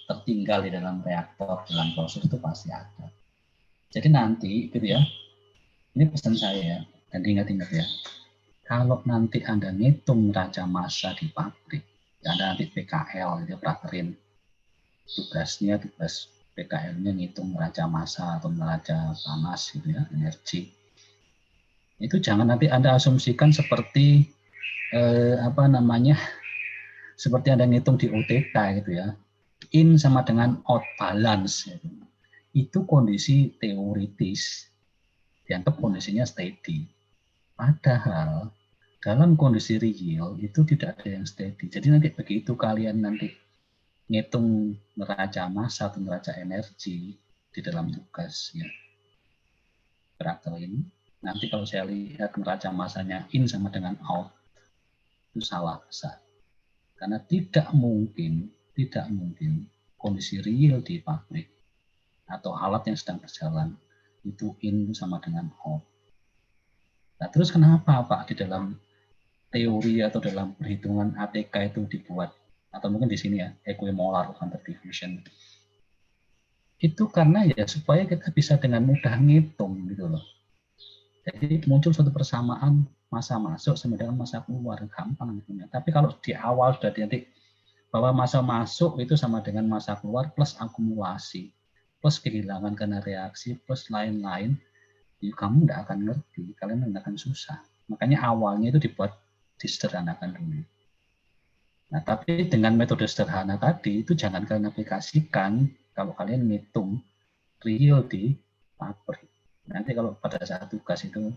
tertinggal di dalam reaktor, dalam proses itu pasti ada. Jadi nanti gitu ya, ini pesan saya dan ingat-ingat ya, kalau nanti Anda ngitung neraca massa di pabrik, Anda nanti PKL, itu praterin, tugas PKL-nya ngitung neraca massa atau neraca panas gitu ya, energi. Itu jangan nanti Anda asumsikan seperti seperti Anda ngitung di OTK gitu ya. In sama dengan out balance gitu. Itu kondisi teoritis. Dianggap kondisinya steady. Padahal dalam kondisi real itu tidak ada yang steady. Jadi nanti begitu kalian nanti ngitung neraca massa atau neraca energi di dalam tugas ya. Karakter ini. Nanti kalau saya lihat neraca masanya in sama dengan out, itu salah besar. Karena tidak mungkin kondisi real di pabrik atau alat yang sedang berjalan itu in sama dengan out. Nah, terus kenapa Pak di dalam teori atau dalam perhitungan ATK itu dibuat, atau mungkin di sini ya, equimolar counter diffusion. Itu karena ya supaya kita bisa dengan mudah ngitung gitu loh. Jadi muncul suatu persamaan masa masuk sama dengan masa keluar, gampang gitu. Tapi kalau di awal sudah diantik bahwa masa masuk itu sama dengan masa keluar plus akumulasi, plus kehilangan karena reaksi, plus lain-lain, ya kamu tidak akan ngerti, kalian tidak akan susah. Makanya awalnya itu dibuat disederhanakan dulu. Nah, tapi dengan metode sederhana tadi itu jangan kalian aplikasikan kalau kalian ngitung real di pabrik. Nanti kalau pada saat tugas itu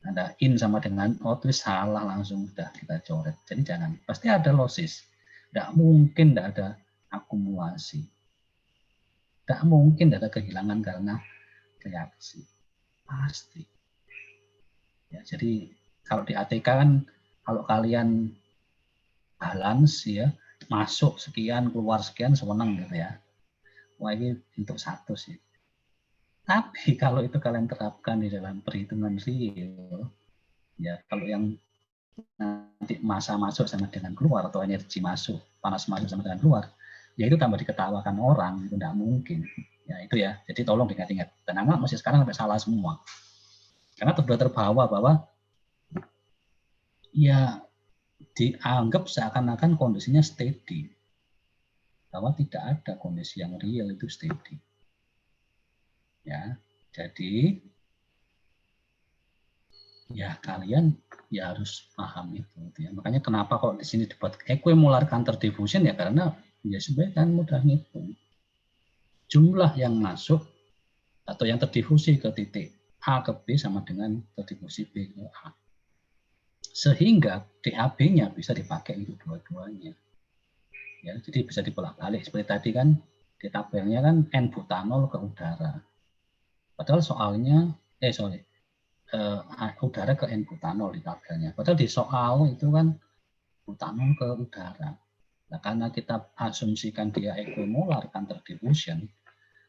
ada in sama dengan out, salah langsung sudah kita coret. Jadi jangan, pasti ada losses. Tidak mungkin tidak ada akumulasi. Tidak mungkin tidak ada kehilangan karena reaksi. Pasti. Ya, jadi kalau di ATK kan kalau kalian balance ya, masuk sekian, keluar sekian, senang gitu ya. Wah ini untuk satu sih. Tapi kalau itu kalian terapkan di dalam perhitungan real, ya kalau yang nanti masa masuk sama dengan keluar atau energi masuk, panas masuk sama dengan keluar, ya itu tambah diketawakan orang, itu tidak mungkin. Ya itu ya, jadi tolong diingat-ingat. Dan anak masih sekarang sampai salah semua. Karena sudah terbawa bahwa ya dianggap seakan-akan kondisinya steady. Bahwa tidak ada kondisi yang real itu steady. Ya, jadi ya kalian ya harus paham itu ya. Makanya kenapa kok di sini dibuat equimolar counter diffusion ya karena ya sebenarnya kan mudah ngitung. Jumlah yang masuk atau yang terdifusi ke titik A ke B sama dengan terdifusi B ke A. Sehingga DAB-nya bisa dipakai untuk dua-duanya. Ya, jadi bisa dibolak-balik seperti tadi kan di tabelnya kan N-butanol ke udara. Padahal soalnya udara ke N-butanol di tabelnya. Padahal di soal itu kan butanol ke udara. Nah, karena kita asumsikan dia equimolar counter diffusion,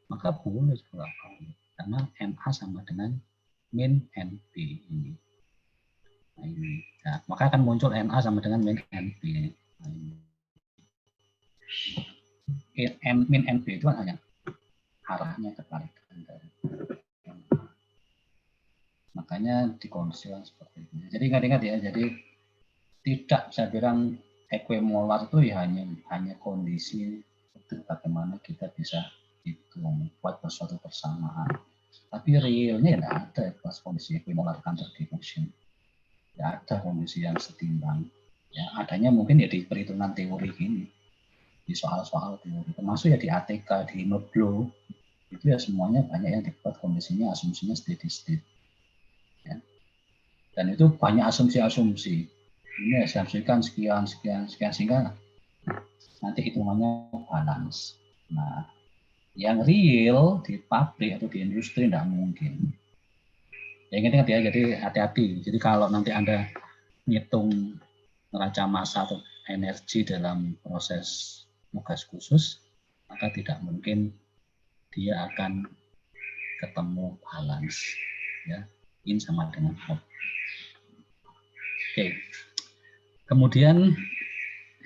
maka boleh bolak-balik karena Na sama dengan min NB ini. Nah, ini. Nah, maka akan muncul Na sama dengan min NB. Nah, ini. Min NB itu kan hanya arahnya kebalikan dari makanya dikonsil seperti ini. Jadi ingat-ingat ya, jadi tidak saya bilang equimolar itu ya hanya kondisi itu bagaimana kita bisa hitung buat suatu persamaan. Tapi realnya tidak ada pas kondisi equimolar counter diffusion. Tidak ada kondisi yang setimbang. Ya, adanya mungkin ya di perhitungan teori ini, di soal-soal teori, termasuk ya di ATK, di Meblo, itu ya semuanya banyak yang dibuat kondisinya asumsinya steady state. Ya. Dan itu banyak asumsi-asumsi. Ini asumsikan sekian sehingga nanti hitungannya balance. Nah, yang real di pabrik atau di industri tidak mungkin. Ya ingat-ingat ya, jadi hati-hati. Jadi kalau nanti Anda ngitung neraca massa atau energi dalam proses tugas khusus, maka tidak mungkin dia akan ketemu balance. Ya, in sama dengan out. Oke. Kemudian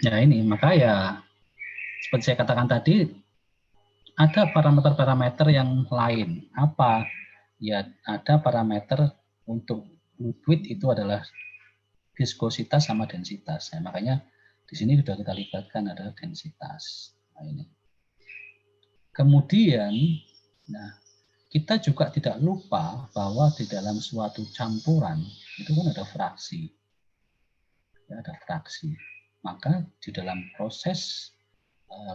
ya ini, maka ya seperti saya katakan tadi, ada parameter-parameter yang lain. Apa? Ya ada parameter untuk liquid itu adalah viskositas sama densitas. Nah, makanya di sini sudah kita libatkan adalah densitas. Nah, ini. Kemudian, nah kita juga tidak lupa bahwa di dalam suatu campuran itu kan ada fraksi. Ya, ada fraksi. Maka di dalam proses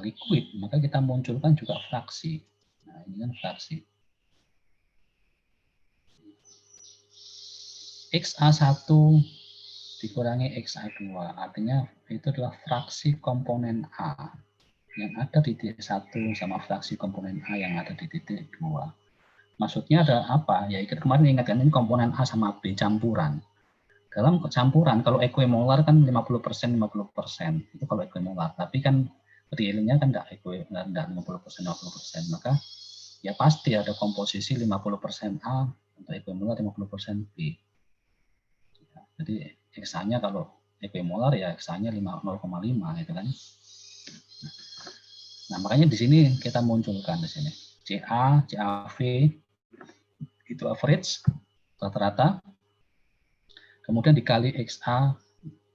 liquid, maka kita munculkan juga fraksi. Nah, ini kan fraksi. XA1 dikurangi XA2, artinya itu adalah fraksi komponen A. yang ada di titik 1 sama fraksi komponen A yang ada di titik 2. Maksudnya ada apa? Ya kemarin ingatkan ini komponen A sama B campuran. Dalam campuran kalau equimolar kan 50% 50%. Itu kalau equimolar. Tapi kan realnya kan enggak 50% 50%. Maka ya pasti ada komposisi 50% A untuk equimolar 50% B. Jadi X-nya kalau equimolar ya X-nya 0,5 gitu kan. Nah, makanya di sini kita munculkan di sini. CA, CAV itu average rata-rata. Kemudian dikali XA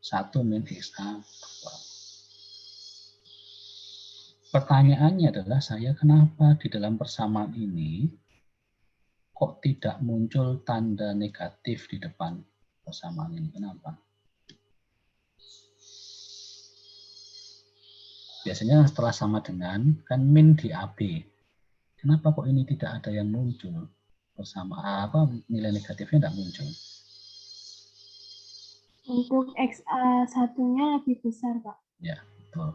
1 min XA 2. Pertanyaannya adalah kenapa di dalam persamaan ini kok tidak muncul tanda negatif di depan persamaan ini? Kenapa? Biasanya setelah sama dengan kan min di AB. Kenapa kok ini tidak ada yang muncul? Nilai negatifnya tidak muncul. Untuk XA satunya lebih besar, Pak. Ya, betul.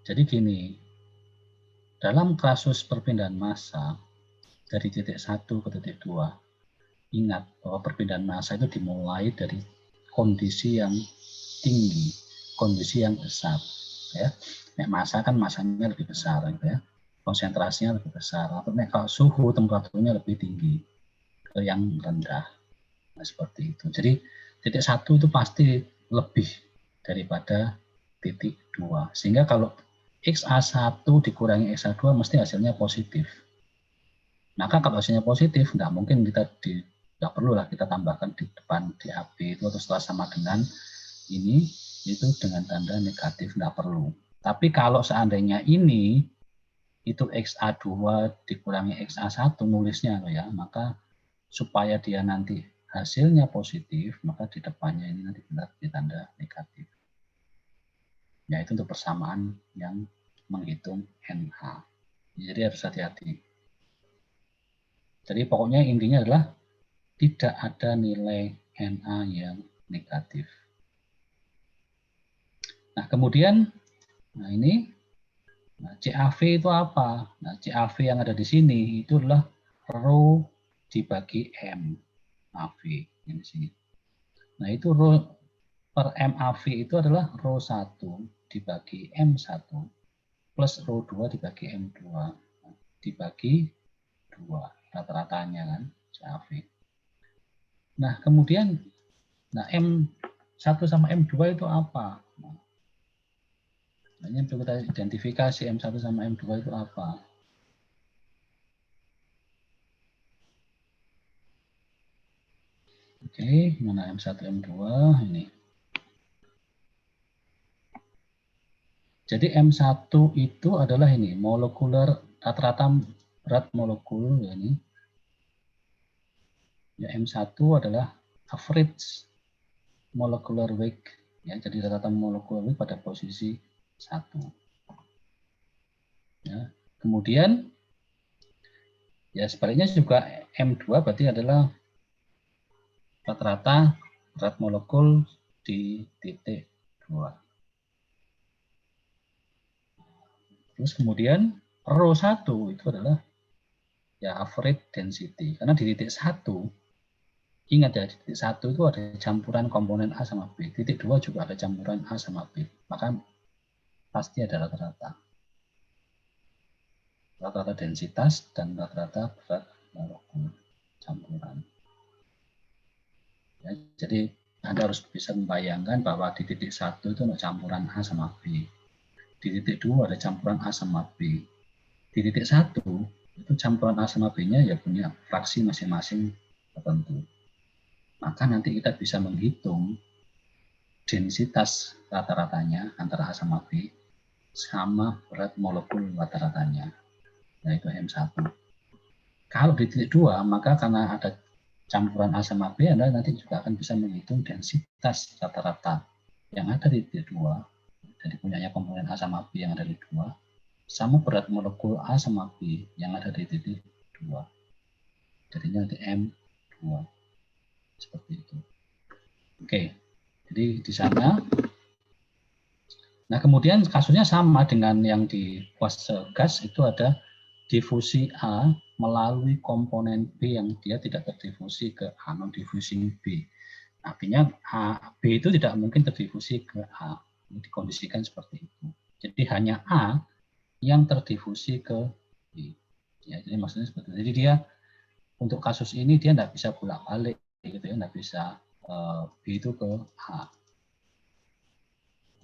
Jadi gini, dalam kasus perpindahan massa dari titik 1 ke titik 2, ingat bahwa perpindahan massa itu dimulai dari kondisi yang tinggi, kondisi yang besar. Ya, massa kan massanya lebih besar, gitu ya. Konsentrasinya lebih besar. Atau kalau suhu temperaturnya lebih tinggi ke yang rendah. Nah, seperti itu. Jadi titik 1 itu pasti lebih daripada titik 2. Sehingga kalau XA1 dikurangi XA2 mesti hasilnya positif. Maka kalau hasilnya positif, nggak mungkin nggak perlu lah kita tambahkan di depan di AB itu atau setelah sama dengan ini itu dengan tanda negatif, nggak perlu. Tapi kalau seandainya ini itu XA2 dikurangi XA1 nulisnya ya, maka supaya dia nanti hasilnya positif, maka di depannya ini nanti ditanda negatif. Yaitu untuk persamaan yang menghitung NA. Jadi harus hati-hati. Jadi pokoknya intinya adalah tidak ada nilai NA yang negatif. Nah kemudian, CAV itu apa? Nah CAV yang ada di sini itu adalah rho dibagi M AV ini sini. Nah itu rho per MAV itu adalah rho 1 dibagi M1 plus rho 2 dibagi M2 dibagi 2 rata-ratanya kan CAV. Nah kemudian M1 sama M2 itu apa? Nah, ini perlu kita identifikasi M1 sama M2 itu apa. Oke, mana M1 M2 ini. Jadi M1 itu adalah ini molekuler rata-rata berat molekul ya ini. Ya M1 adalah average molecular weight ya, jadi rata-rata molecular weight pada posisi 1. Ya. Kemudian ya sebaliknya juga M2 berarti adalah rata-rata berat molekul di titik 2. Terus kemudian rho 1 itu adalah ya average density. Karena di titik 1, ingat ya, di titik 1 itu ada campuran komponen A sama B. Titik 2 juga ada campuran A sama B. Maka pasti ada rata-rata. Rata-rata densitas dan rata-rata berat molekul campuran. Ya, jadi Anda harus bisa membayangkan bahwa di titik 1 itu ada campuran A sama B. Di titik 2 ada campuran A sama B. Di titik 1 itu campuran A sama B-nya ya punya fraksi masing-masing tertentu. Maka nanti kita bisa menghitung densitas rata-ratanya antara A sama B sama berat molekul rata-ratanya, yaitu M1. Kalau di titik 2, maka karena ada campuran A sama B, Anda nanti juga akan bisa menghitung densitas rata-rata yang ada di titik 2, jadi punyanya komponen A sama B yang ada di 2, sama berat molekul A sama B yang ada di titik 2. Jadinya nanti M2. Seperti itu. Oke, jadi di sana Nah, kemudian kasusnya sama dengan yang di fase gas, itu ada difusi A melalui komponen B yang dia tidak terdifusi ke A, non diffusing B. Artinya B itu tidak mungkin terdifusi ke A. Ini dikondisikan seperti itu. Jadi hanya A yang terdifusi ke B. Ya, jadi maksudnya seperti itu. Jadi dia untuk kasus ini dia tidak bisa bolak-balik, gitu ya, tidak bisa B itu ke A.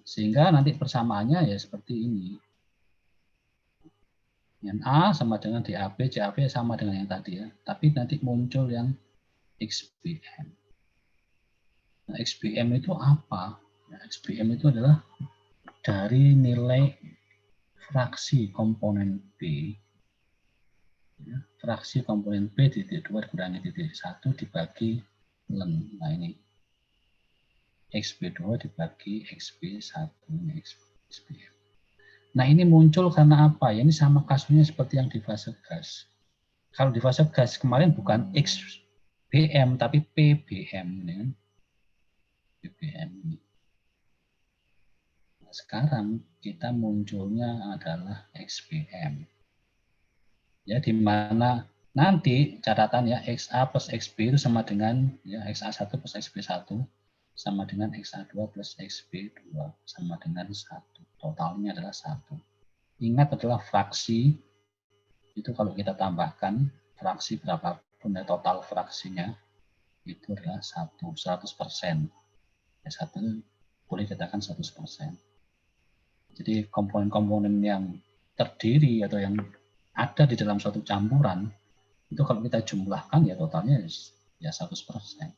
Sehingga nanti persamaannya ya seperti ini. Yang A sama dengan DAB, CAB sama dengan yang tadi ya. Tapi nanti muncul yang XBM. Nah, XBM itu apa? Nah, XBM itu adalah dari nilai fraksi komponen B. Ya, fraksi komponen B titik 2 dikurangi titik 1 dibagi len. Nah ini XB2 dibagi XB1. Ini XBM. Nah ini muncul karena apa? Ya, ini sama kasusnya seperti yang di fase gas. Kalau di fase gas kemarin bukan XBM tapi PBM. Ya. PBM ini. Nah, sekarang kita munculnya adalah XBM. Ya, di mana nanti catatan ya XA plus XB itu sama dengan ya XA1 plus XB1 sama dengan XA2 plus XB2 sama dengan 1. Totalnya adalah 1. Ingat adalah fraksi itu kalau kita tambahkan fraksi berapapun ya, total fraksinya itu adalah 100%. Ya, 1 boleh dikatakan 100%. Jadi komponen-komponen yang terdiri atau yang ada di dalam suatu campuran itu kalau kita jumlahkan ya totalnya ya 100%.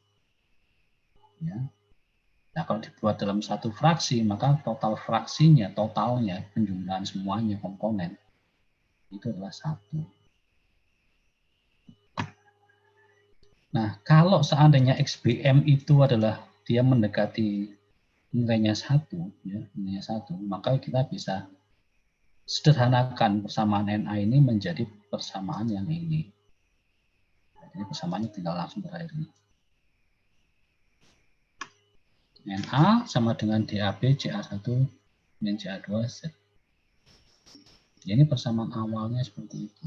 Ya. Nah, kalau dibuat dalam satu fraksi maka total fraksinya, totalnya penjumlahan semuanya komponen itu adalah 1. Nah, kalau seandainya XBM itu adalah dia mendekati nilainya 1, ya, nilainya 1, maka kita bisa sederhanakan persamaan NA ini menjadi persamaan yang ini. Jadi persamaannya tinggal langsung berakhir ini. NA sama dengan DAB CA1 min CA2 Z. Ini persamaan awalnya seperti itu.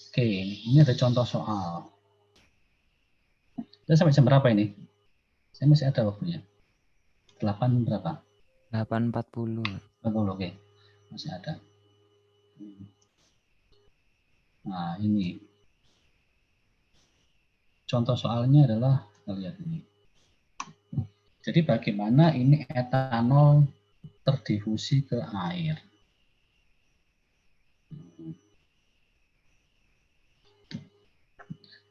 Oke, ini ada contoh soal. Kita sampai jam berapa ini? Saya masih ada waktunya. 8 berapa? 8.40. 40, oke. Masih ada. Nah, ini. Contoh soalnya adalah, kita lihat ini. Jadi bagaimana ini etanol terdifusi ke air.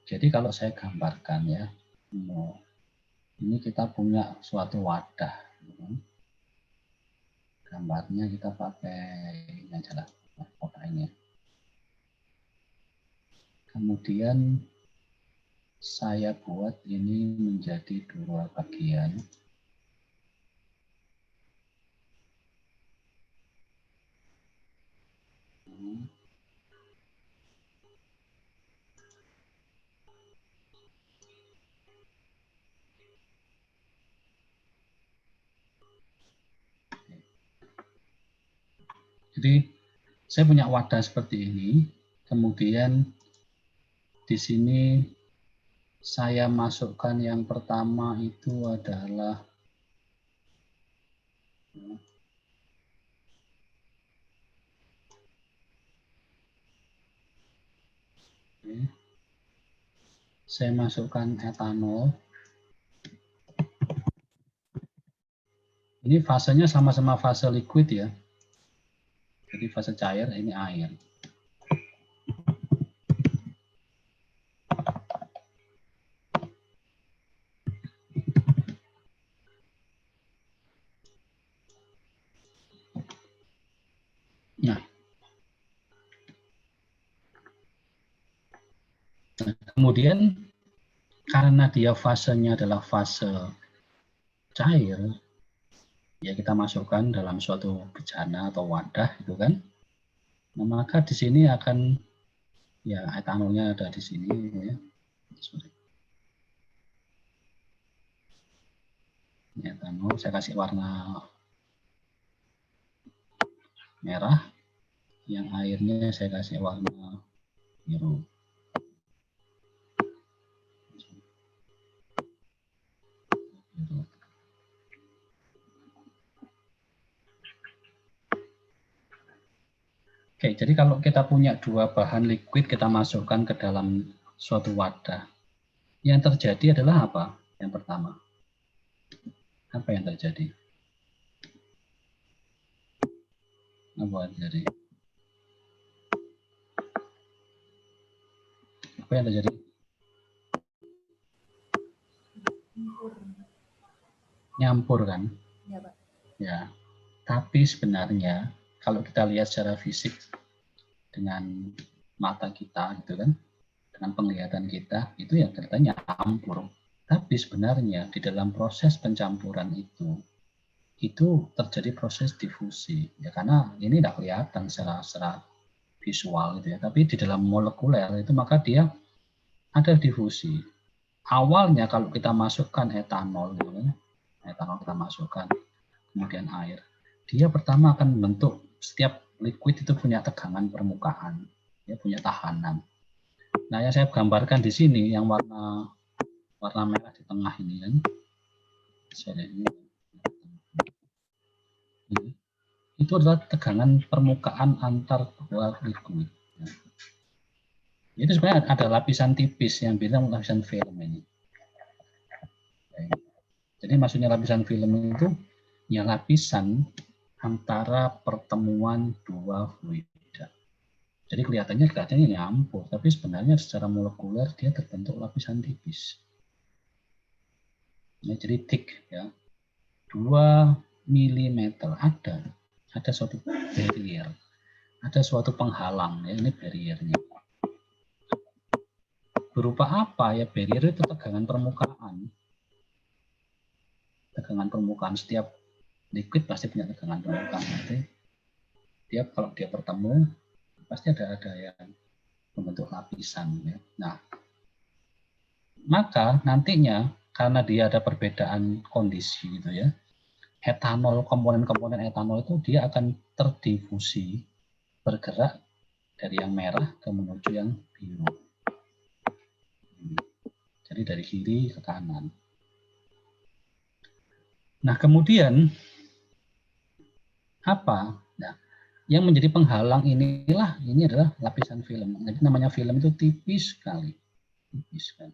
Jadi kalau saya gambarkan ya, ini kita punya suatu wadah. Gambarnya kita pakai ini aja lah, kotak ini. Kemudian saya buat ini menjadi 2 bagian. Jadi saya punya wadah seperti ini, kemudian di sini saya masukkan yang pertama itu adalah saya masukkan etanol. Ini fasenya sama-sama fase liquid ya. Jadi fase cair, ini air. Nah, kemudian karena dia fasenya adalah fase cair, ya kita masukkan dalam suatu bejana atau wadah gitu kan. Nah, maka di sini akan ya etanolnya ada di sini ya. Etanol, saya kasih warna merah, yang airnya saya kasih warna biru. Oke, jadi kalau kita punya dua bahan liquid kita masukkan ke dalam suatu wadah, yang terjadi adalah apa? Yang pertama, apa yang terjadi? Apa yang terjadi? Apa yang terjadi? Nyampur kan? Ya, Pak. Ya, tapi sebenarnya kalau kita lihat secara fisik dengan mata kita gitu kan, dengan penglihatan kita itu ya ternyata nyampur. Tapi sebenarnya di dalam proses pencampuran itu terjadi proses difusi ya, karena ini tidak kelihatan secara visual gitu ya, tapi di dalam molekuler itu maka dia ada difusi. Awalnya kalau kita masukkan etanol gitu kan, etanol kita masukkan kemudian air, dia pertama akan membentuk, setiap liquid itu punya tegangan permukaan, ya, punya tahanan. Nah, yang saya gambarkan di sini yang warna merah di tengah ini kan, itu adalah tegangan permukaan antar dua liquid. Itu sebenarnya ada lapisan tipis yang bilang lapisan film ini. Jadi maksudnya lapisan film itu ya lapisan antara pertemuan dua fluida. Jadi kelihatannya nyampur, tapi sebenarnya secara molekuler dia terbentuk lapisan tipis. Ya, jadi thick ya, 2 mm ada suatu barrier, ada suatu penghalang ya, ini barriernya. Berupa apa ya barrier itu? Tegangan permukaan. Tegangan permukaan setiap liquid pasti punya tegangan permukaan. Nanti dia kalau dia bertemu pasti ada yang membentuk lapisan ya. Nah, maka nantinya karena dia ada perbedaan kondisi gitu ya, etanol, komponen-komponen etanol itu dia akan terdifusi, bergerak dari yang merah ke menuju yang biru. Jadi dari kiri ke kanan. Nah, kemudian apa? Nah, yang menjadi penghalang ini adalah lapisan film. Jadi namanya film itu tipis sekali. Tipis kan.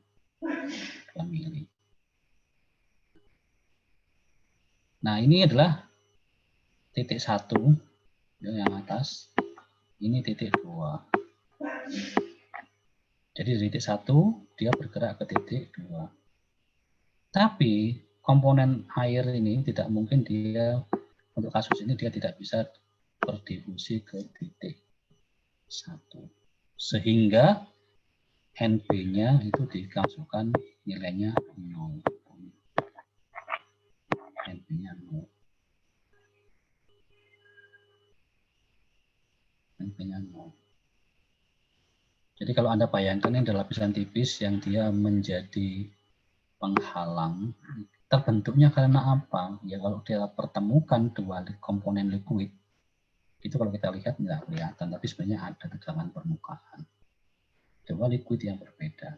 2 mili. Nah, ini adalah titik 1 yang atas. Ini titik 2. Jadi dari titik 1 dia bergerak ke titik 2. Tapi komponen air ini tidak mungkin dia, untuk kasus ini dia tidak bisa berdifusi ke titik 1. Sehingga NB-nya itu dimasukkan nilainya 0. NB-nya 0. NB-nya 0. Jadi kalau Anda bayangkan ini adalah lapisan tipis yang dia menjadi penghalang, terbentuknya karena apa? Ya kalau dia pertemukan dua komponen liquid, itu kalau kita lihat tidak kelihatan, tapi sebenarnya ada tegangan permukaan. Dua liquid yang berbeda.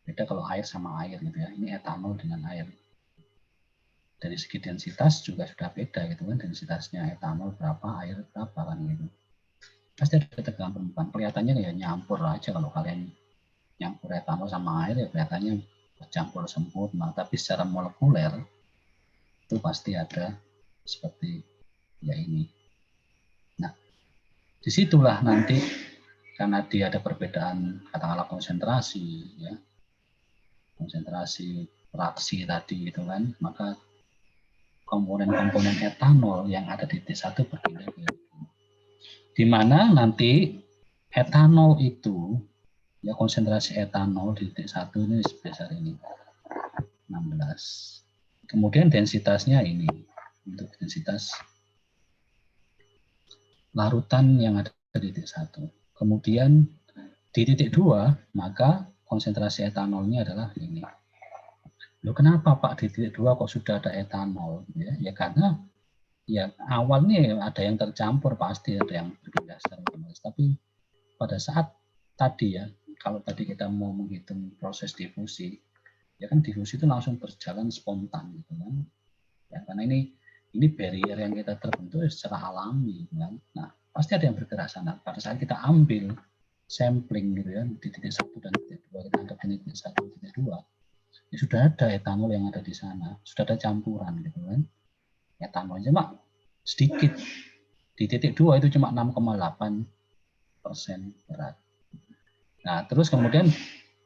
Beda kalau air sama air gitu ya. Ini etanol dengan air. Dari segi densitas juga sudah beda gitu kan. Densitasnya etanol berapa, air berapa kan gitu. Pasti ada tegangan permukaan. Kelihatannya ya nyampur aja kalau kalian nyampur etanol sama air ya kelihatannya bercampur sempurna, tapi secara molekuler itu pasti ada seperti ya ini. Nah, disitulah nanti karena dia ada perbedaan katakanlah konsentrasi ya, konsentrasi fraksi tadi itu kan, maka komponen-komponen etanol yang ada di T1 berpindah ke di mana nanti etanol itu ya konsentrasi etanol di T1 ini sebesar ini 16. Kemudian densitasnya ini untuk densitas larutan yang ada di titik 1. Kemudian di titik 2 maka konsentrasi etanolnya adalah ini Loh kenapa Pak di titik 2 kok sudah ada etanol? Ya karena ya awalnya ada yang tercampur pasti, ada yang berpindah secara otomatis. Tapi pada saat tadi ya, kalau tadi kita mau menghitung proses difusi, ya kan difusi itu langsung berjalan spontan gitu kan. Ya karena ini barrier yang kita terbentuk secara alami gitu kan. Nah, pasti ada yang bergerak sana. Pada saat kita ambil sampling gitu ya di titik 1 dan titik 2, kita anggap ini titik 1 titik 2. Ya sudah ada etanol yang ada di sana, sudah ada campuran gitu kan. Etanolnya cuma sedikit. Di titik 2 itu cuma 6,8% berat. Nah, terus kemudian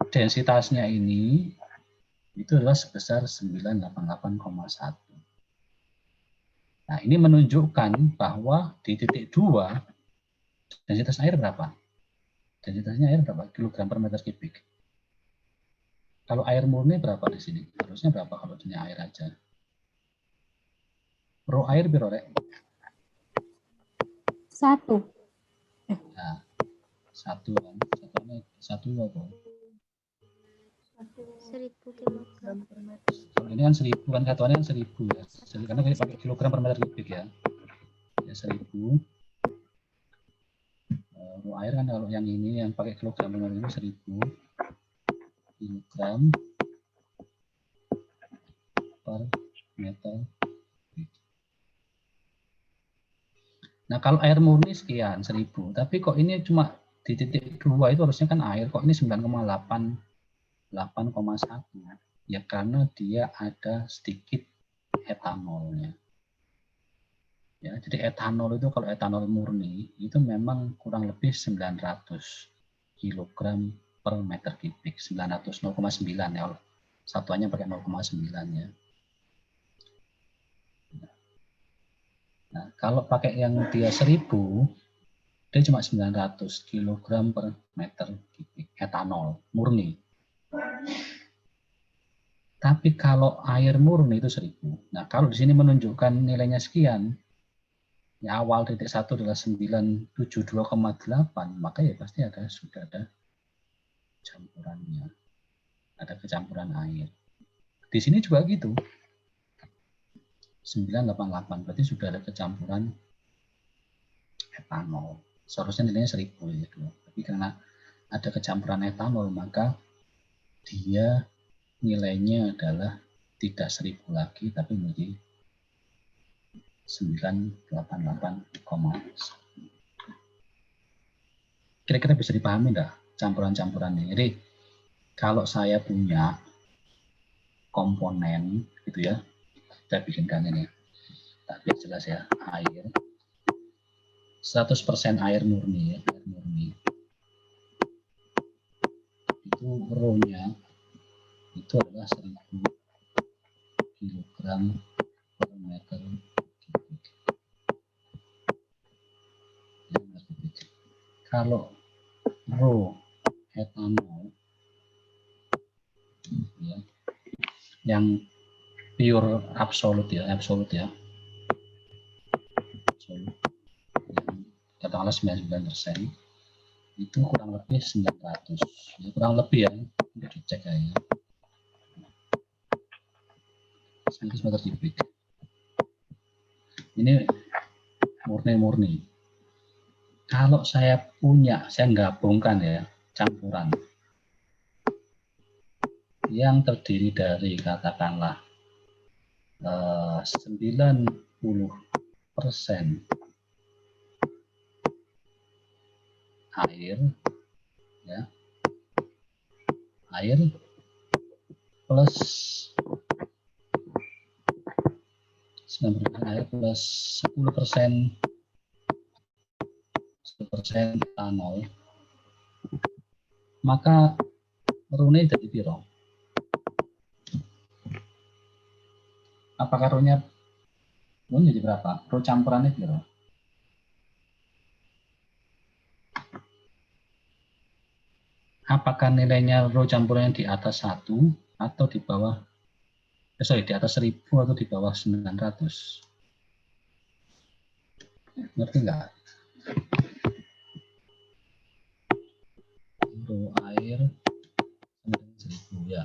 densitasnya ini itu adalah sebesar 988,1. Nah, ini menunjukkan bahwa di titik 2 densitas air berapa? Densitasnya air berapa? Kilogram per meter kubik. Kalau air murni berapa di sini? Harusnya berapa kalau ini air aja? Rho air berapa, Rek? 1. Nah, 1 kan. Satu apa? 1000 kilogram per meter. Kalau ini kan 1000 kan, satuannya kan 1000 ya. Karena kita pakai kilogram per meter kubik ya. Ya 1000. Rho air kan kalau yang ini yang pakai kilogram per meter kubik 1000 kilogram per meter kubik. Nah, kalau air murni sekian 1000, tapi kok ini cuma di titik 2 itu harusnya kan air, kok ini 9,8,1. Ya karena dia ada sedikit etanolnya. Ya, jadi etanol itu kalau etanol murni itu memang kurang lebih 900 kg per meter kubik. 900 0,9 ya. Satuannya pakai 0,9 ya. Nah, kalau pakai yang dia 1000, dia cuma 900 kg per meter kubik etanol murni. Tapi kalau air murni itu 1000. Nah, kalau di sini menunjukkan nilainya sekian, ya awal titik 1 adalah 972,8, maka ya pasti sudah ada campurannya. Ada kecampuran air. Di sini juga gitu. 988 berarti sudah ada kecampuran etanol. Seharusnya nilainya 1000 ya. Tapi karena ada kecampuran etanol, maka dia nilainya adalah tidak 1000 lagi, tapi menjadi 988,1. Kira-kira bisa dipahami enggak campuran-campuran ini? Jadi kalau saya punya komponen gitu ya, saya bikinkan ini. Tak biar jelas ya, air 100% air murni ya, air murni. Itu rho-nya itu adalah 1000 kg per meter kubik. Kalau rho etanol ya, yang pure absolut ya, absolut, yang katakanlah 99%, itu kurang lebih 900 ya, kurang lebih ya, untuk dicek ya, 100 meter kubik. Ini murni. Kalau saya gabungkan ya, campuran yang terdiri dari katakanlah 90% air ya, air plus 90% air plus 10% etanol, maka rho-nya jadi piro? Apakah rho-nya jadi berapa? Rho campurannya piro? Apakah nilainya rho campurannya di atas 1 atau di bawah, di atas 1000 atau di bawah 900? Ngerti nggak? Rho air 1000 ya.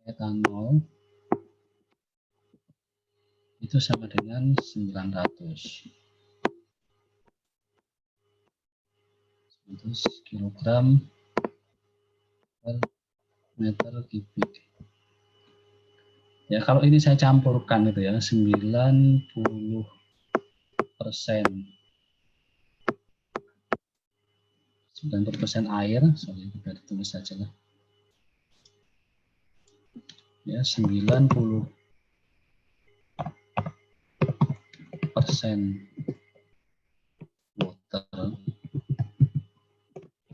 etanol itu sama dengan 900 kilogram per meter kubik. Ya, kalau ini saya campurkan itu ya 90% air, sorry, kita tulis saja lah. Ya, 90% water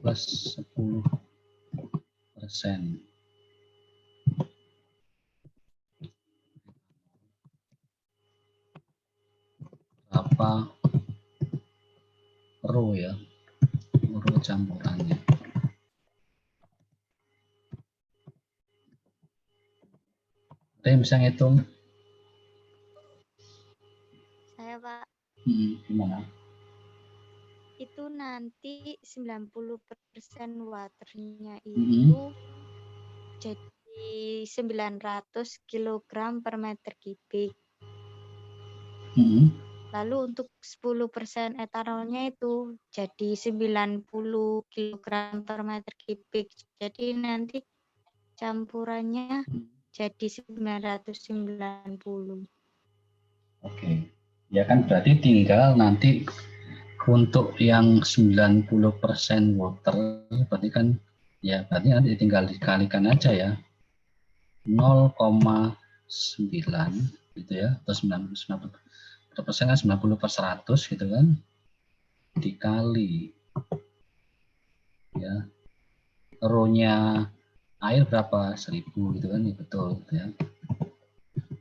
plus 10% berapa rho ya, rho campurannya. Ada yang bisa ngitung? Saya Pak, Gimana? itu nanti 90% waternya itu jadi 900 kg per meter kubik. Lalu untuk 10% etanolnya itu jadi 90 kg per meter kubik. Jadi nanti campurannya jadi 990. Oke. Ya kan berarti tinggal nanti untuk yang 90% water berarti kan ya berarti nanti tinggal dikalikan aja ya 0,9 gitu ya, atau 90% kan 90/100 gitu kan, dikali ya rho-nya air berapa, 1000 gitu kan, ya betul gitu ya,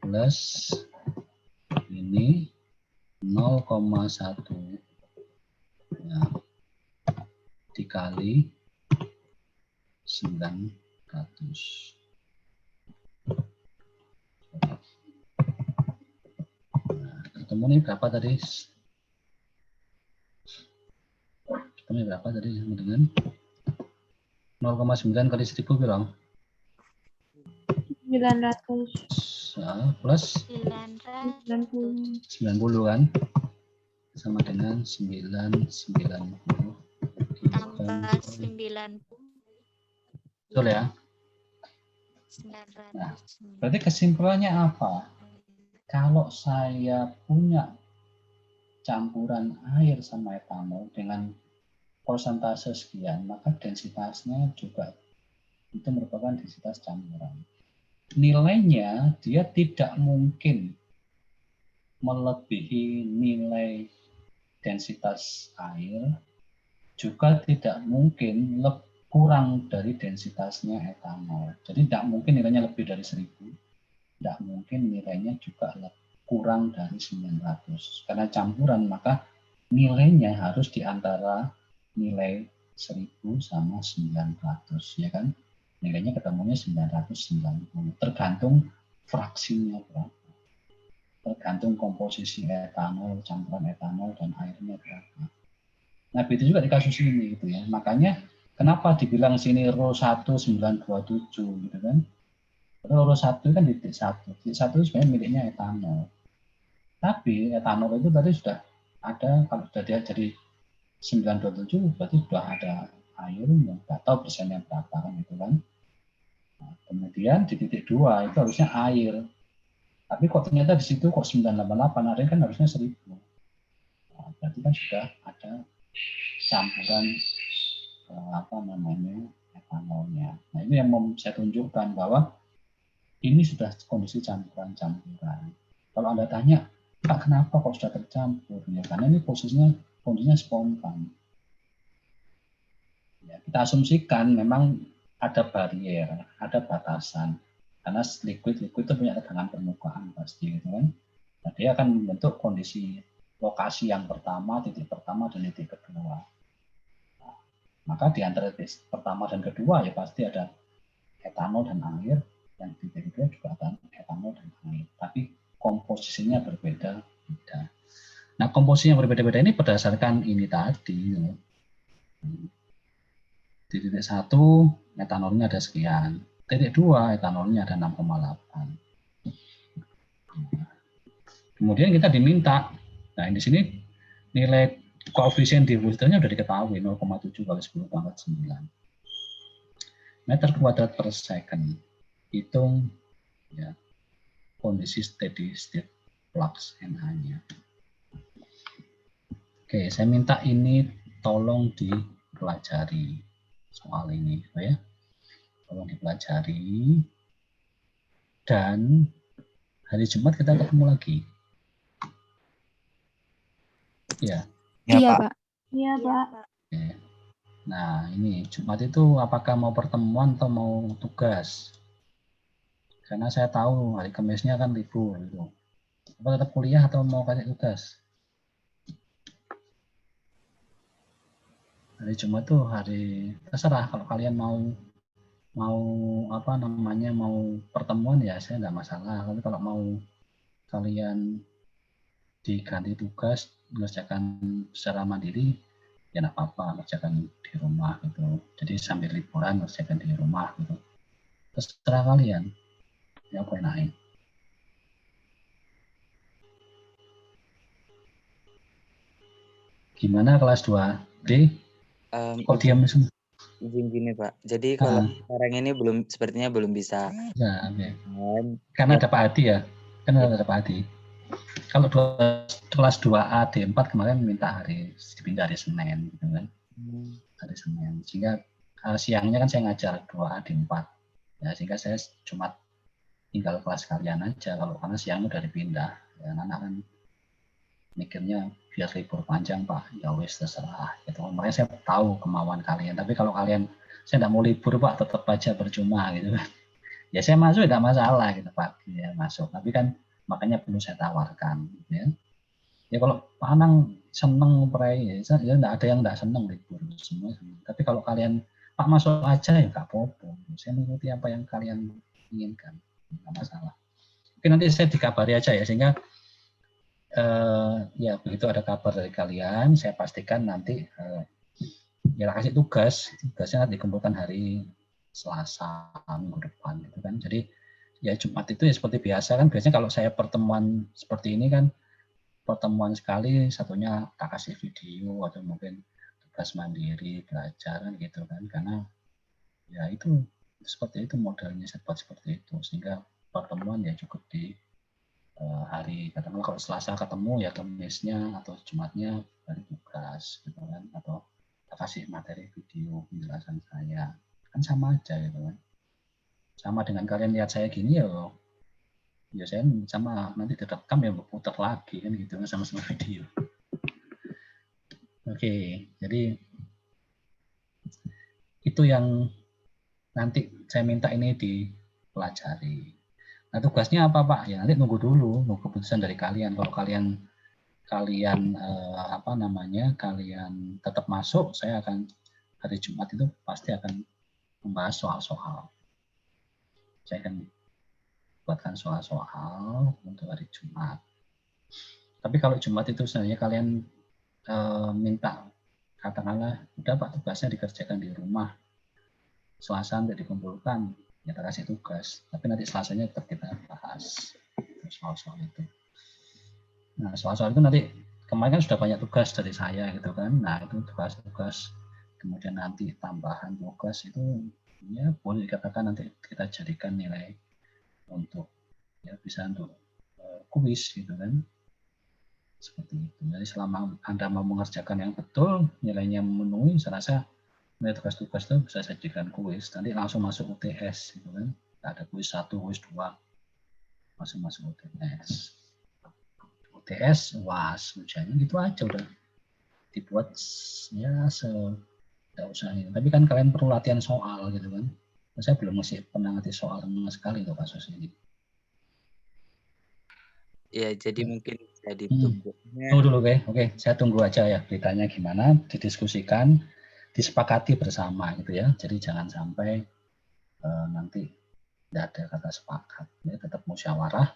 plus ini 0,1 ya, dikali 900. Nah, ketemu nih berapa tadi? Ketemu berapa tadi sama dengan 0,9 kali 1000 berapa? 900. Ya, plus 900. 90 kan? Sama dengan 990 Tambah 90. betul ya? 900. Nah, berarti kesimpulannya apa? Kalau saya punya campuran air sama etanol dengan persentase sekian, maka densitasnya juga itu merupakan densitas campuran. Nilainya dia tidak mungkin melebihi nilai densitas air, juga tidak mungkin kurang dari densitasnya etanol. Jadi tidak mungkin nilainya lebih dari 1000, tidak mungkin nilainya juga kurang dari 900. Karena campuran, maka nilainya harus di antara nilai 1000 sama 900, ya kan? Nilainya ketemunya 990, tergantung fraksinya berapa. Tergantung komposisi etanol, campuran etanol dan airnya berapa. Nah, begitu juga di kasus ini gitu ya. Makanya kenapa dibilang sini rho 1927 gitu kan? Rho 1 kan titik 1. Titik 1 sebenarnya miliknya etanol. Tapi etanol itu tadi sudah ada, kalau sudah dia jadi 927 berarti sudah ada airnya, nggak tahu persennya berapa kan gitu kan. Nah, kemudian di titik 2 itu harusnya air. Tapi kok ternyata di situ kok 988, air kan harusnya 1000. Nah, berarti kan sudah ada campuran etanolnya. Nah, ini yang mau saya tunjukkan bahwa ini sudah kondisi campuran-campuran. Kalau Anda tanya, Pak, kenapa kok sudah tercampur? Ya, karena ini kondisinya spontan. Ya, kita asumsikan memang ada barier, ada batasan. Karena liquid itu punya tegangan permukaan pasti, gitu kan? Nah, dia akan membentuk kondisi lokasi yang pertama, titik pertama dan titik kedua. Nah, maka di antara titik pertama dan kedua ya pasti ada etanol dan air, yang titik kedua juga ada etanol dan air. Tapi komposisinya berbeda-beda. Nah, komposisi yang berbeda-beda ini berdasarkan ini tadi. Di titik 1 etanolnya ada sekian, etanolnya ada 6,8. Kemudian kita diminta, nah di sini nilai koefisien diffusernya sudah diketahui 0,7 kali 10 pangkat 9 meter kuadrat per second. Hitung ya kondisi steady state flux NA-nya. Oke, saya minta ini tolong dipelajari soal ini, ya. Tolong dipelajari. Dan hari Jumat kita ketemu lagi. Ya. Iya, Pak. Iya, Pak. Oke. Nah, ini Jumat itu apakah mau pertemuan atau mau tugas? Karena saya tahu hari Kamisnya kan libur gitu. Apa tetap kuliah atau mau kasih tugas? Hari Jumat tuh hari terserah, kalau kalian mau apa namanya, mau pertemuan ya saya enggak masalah. Tapi kalau mau kalian diganti tugas mengerjakan secara mandiri ya enggak apa-apa, mengerjakan di rumah gitu. Jadi sambil liburan mengerjakan di rumah gitu. Terserah kalian. Ya apa enaknya. Gimana kelas 2D? Kok diam semua? Izin gini Pak. Jadi kalau sekarang ini sepertinya belum bisa. Ya, oke. Karena ada Pak Hadi ya. Karena ada Pak Hadi. Kalau kelas 2A D4 kemarin minta dipindah hari Senin gitu kan. Hari Senin. Sehingga siangnya kan saya ngajar 2A D4. Ya, sehingga saya cuma tinggal kelas kalian aja, kalau karena siang udah dipindah. Ya, anak kan mikirnya biar libur panjang Pak, ya wis terserah gitu. Makanya saya tahu kemauan kalian, tapi kalau kalian saya tidak mau libur Pak, tetap aja percuma gitu kan. Ya saya masuk tidak masalah gitu Pak, ya masuk. Tapi kan makanya perlu saya tawarkan ya. Ya kalau Pak Anang seneng pray, ya tidak ada yang tidak seneng libur, semua seneng. Tapi kalau kalian Pak masuk aja ya nggak apa-apa. Saya mengikuti apa yang kalian inginkan, nggak masalah. Mungkin nanti saya dikabari aja ya, sehingga ya begitu ada kabar dari kalian, saya pastikan nanti ya kasih tugasnya nanti dikumpulkan hari Selasa minggu depan gitu kan. Jadi ya Jumat itu ya seperti biasa kan, biasanya kalau saya pertemuan seperti ini kan pertemuan sekali, satunya tak kasih video atau mungkin tugas mandiri belajar kan gitu kan, karena ya itu seperti itu modelnya, saya buat seperti itu sehingga pertemuan ya cukup di hari, katakanlah kalau Selasa ketemu ya Kamisnya atau Jumatnya dari tugas gitu kan, atau kasih materi video penjelasan saya, kan sama aja gitu kan, sama dengan kalian lihat saya gini ya saya sama nanti direkam ya putar lagi kan gitu kan, sama-sama video. Oke, jadi itu yang nanti saya minta ini dipelajari. Nah tugasnya apa Pak? Ya nanti nunggu dulu, nunggu keputusan dari kalian. Kalau kalian apa namanya, kalian tetap masuk, saya akan hari Jumat itu pasti akan membahas soal-soal. Saya akan buatkan soal-soal untuk hari Jumat. Tapi kalau Jumat itu sebenarnya kalian minta, katakanlah, udah Pak tugasnya dikerjakan di rumah, Selasa nanti dikumpulkan, kita kasih tugas, tapi nanti Selasanya tetap kita bahas soal-soal itu. Nah, soal-soal itu nanti kemarin kan sudah banyak tugas dari saya gitu kan. Nah, itu tugas-tugas, kemudian nanti tambahan tugas itu ya boleh dikatakan nanti kita jadikan nilai untuk ya bisa untuk kuis gitu kan. Seperti itu. Jadi selama Anda mau mengerjakan yang betul, nilainya memenuhi, saya rasa nilai tugas-tugas itu bisa saya jadikan kuis, nanti langsung masuk UTS gitu kan. Ada kuis 1, kuis 2, langsung masuk UTS. UTS, UAS, ujiannya gitu aja udah dibuat ya tidak usah ini. Tapi kan kalian perlu latihan soal gitu kan. Saya belum pernah ngerti soal sama sekali untuk kasus ini. Ya, jadi mungkin saya ditunggu. Tunggu dulu, oke. Saya tunggu aja ya beritanya gimana, didiskusikan, disepakati bersama gitu ya. Jadi jangan sampai nanti tidak ada kata sepakat. Ya, tetap musyawarah,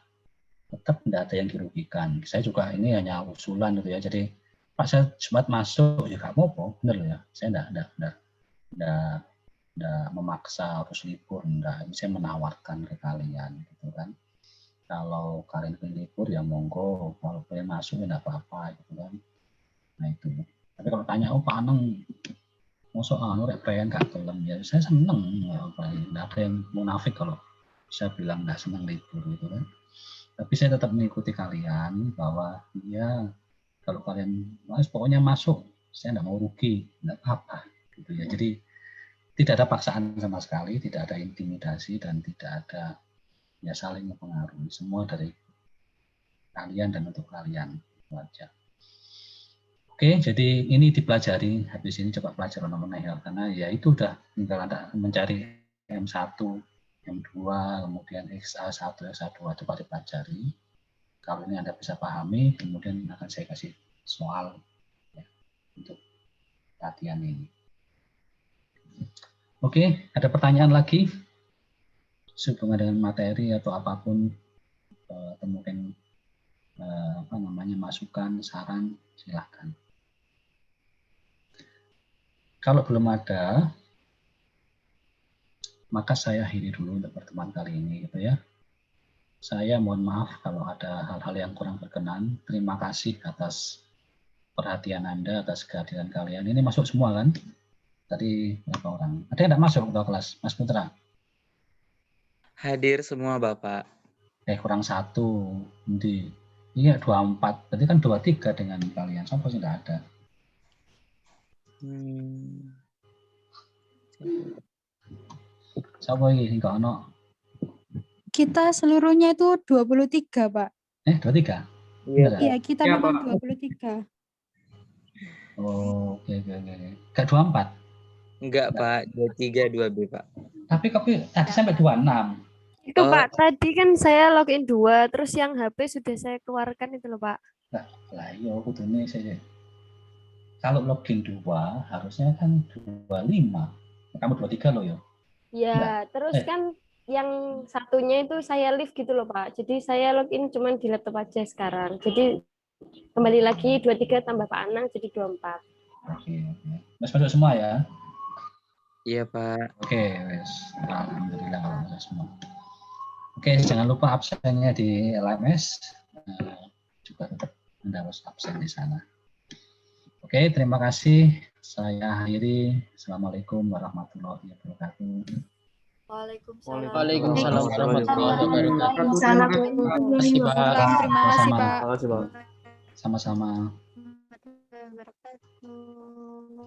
tetap tidak ada yang dirugikan. Saya juga ini hanya usulan gitu ya. Jadi Pak saya Jumat masuk ya nggak apa-apa, bener loh ya. Saya tidak memaksa harus libur libur, enggak, saya menawarkan ke kalian gitu kan. Kalau kalian pengen libur ya monggo, kalau pengen masuk ya enggak apa-apa gitu kan. Nah itu. Tapi kalau tanya, oh Pak Anang mosok rek pengen gak kelem, ya saya seneng, ya enggak ada yang munafik kalau saya bilang enggak senang libur gitu kan. Tapi saya tetap mengikuti kalian bahwa ya kalau kalian pokoknya masuk, saya enggak mau rugi, enggak apa-apa gitu ya. Jadi tidak ada paksaan sama sekali, tidak ada intimidasi dan tidak ada ya saling mempengaruhi. Semua dari kalian dan untuk kalian itu aja. Oke, jadi ini dipelajari. Habis ini coba pelajari nomor ya, karena ya itu udah tinggal Anda mencari M1, M2, kemudian XA1, XA2 coba dipelajari. Kalau ini Anda bisa pahami, kemudian akan saya kasih soal ya, untuk latihan ini. Oke, ada pertanyaan lagi sehubungan dengan materi atau apapun, atau mungkin masukan, saran, silahkan. Kalau belum ada, maka saya akhiri dulu untuk pertemuan kali ini, gitu ya. Saya mohon maaf kalau ada hal-hal yang kurang berkenan. Terima kasih atas perhatian Anda, atas kehadiran kalian. Ini masuk semua kan? Tadi berapa orang? Ada yang tidak masuk ke kelas, Mas Putra? Hadir semua Bapak. Kurang satu. Iya 24. Berarti kan 23 dengan kalian. Sampai sih tidak ada. Siapa lagi? Enggak ono. Kita seluruhnya itu 23, Pak. 23? Iya, kita memang 23. Oh, oke. Enggak 24? Enggak, Pak. 23, 2B, Pak. Tapi tadi sampai 26. Itu Pak, tadi kan saya login 2, terus yang HP sudah saya keluarkan itu loh Pak. Lah iya, kudune saya. Kalau login 2, harusnya kan 25. Kamu 23 loh ya? Ya, terus kan yang satunya itu saya live gitu loh Pak. Jadi saya login cuman di laptop aja sekarang. Jadi kembali lagi 23 tambah Pak Anang jadi 24. Oke. Mas masuk semua ya? Iya Pak. Oke, wes. Alhamdulillah kalau masuk semua. Oke, jangan lupa absennya di LMS. Juga tetap Anda harus absen di sana. Oke, terima kasih. Saya akhiri. Assalamualaikum warahmatullahi wabarakatuh. Waalaikumsalam. Waalaikumsalam warahmatullahi wabarakatuh. Terima kasih, Pak. kasih, Pak. Sama-sama. Wabarakatuh.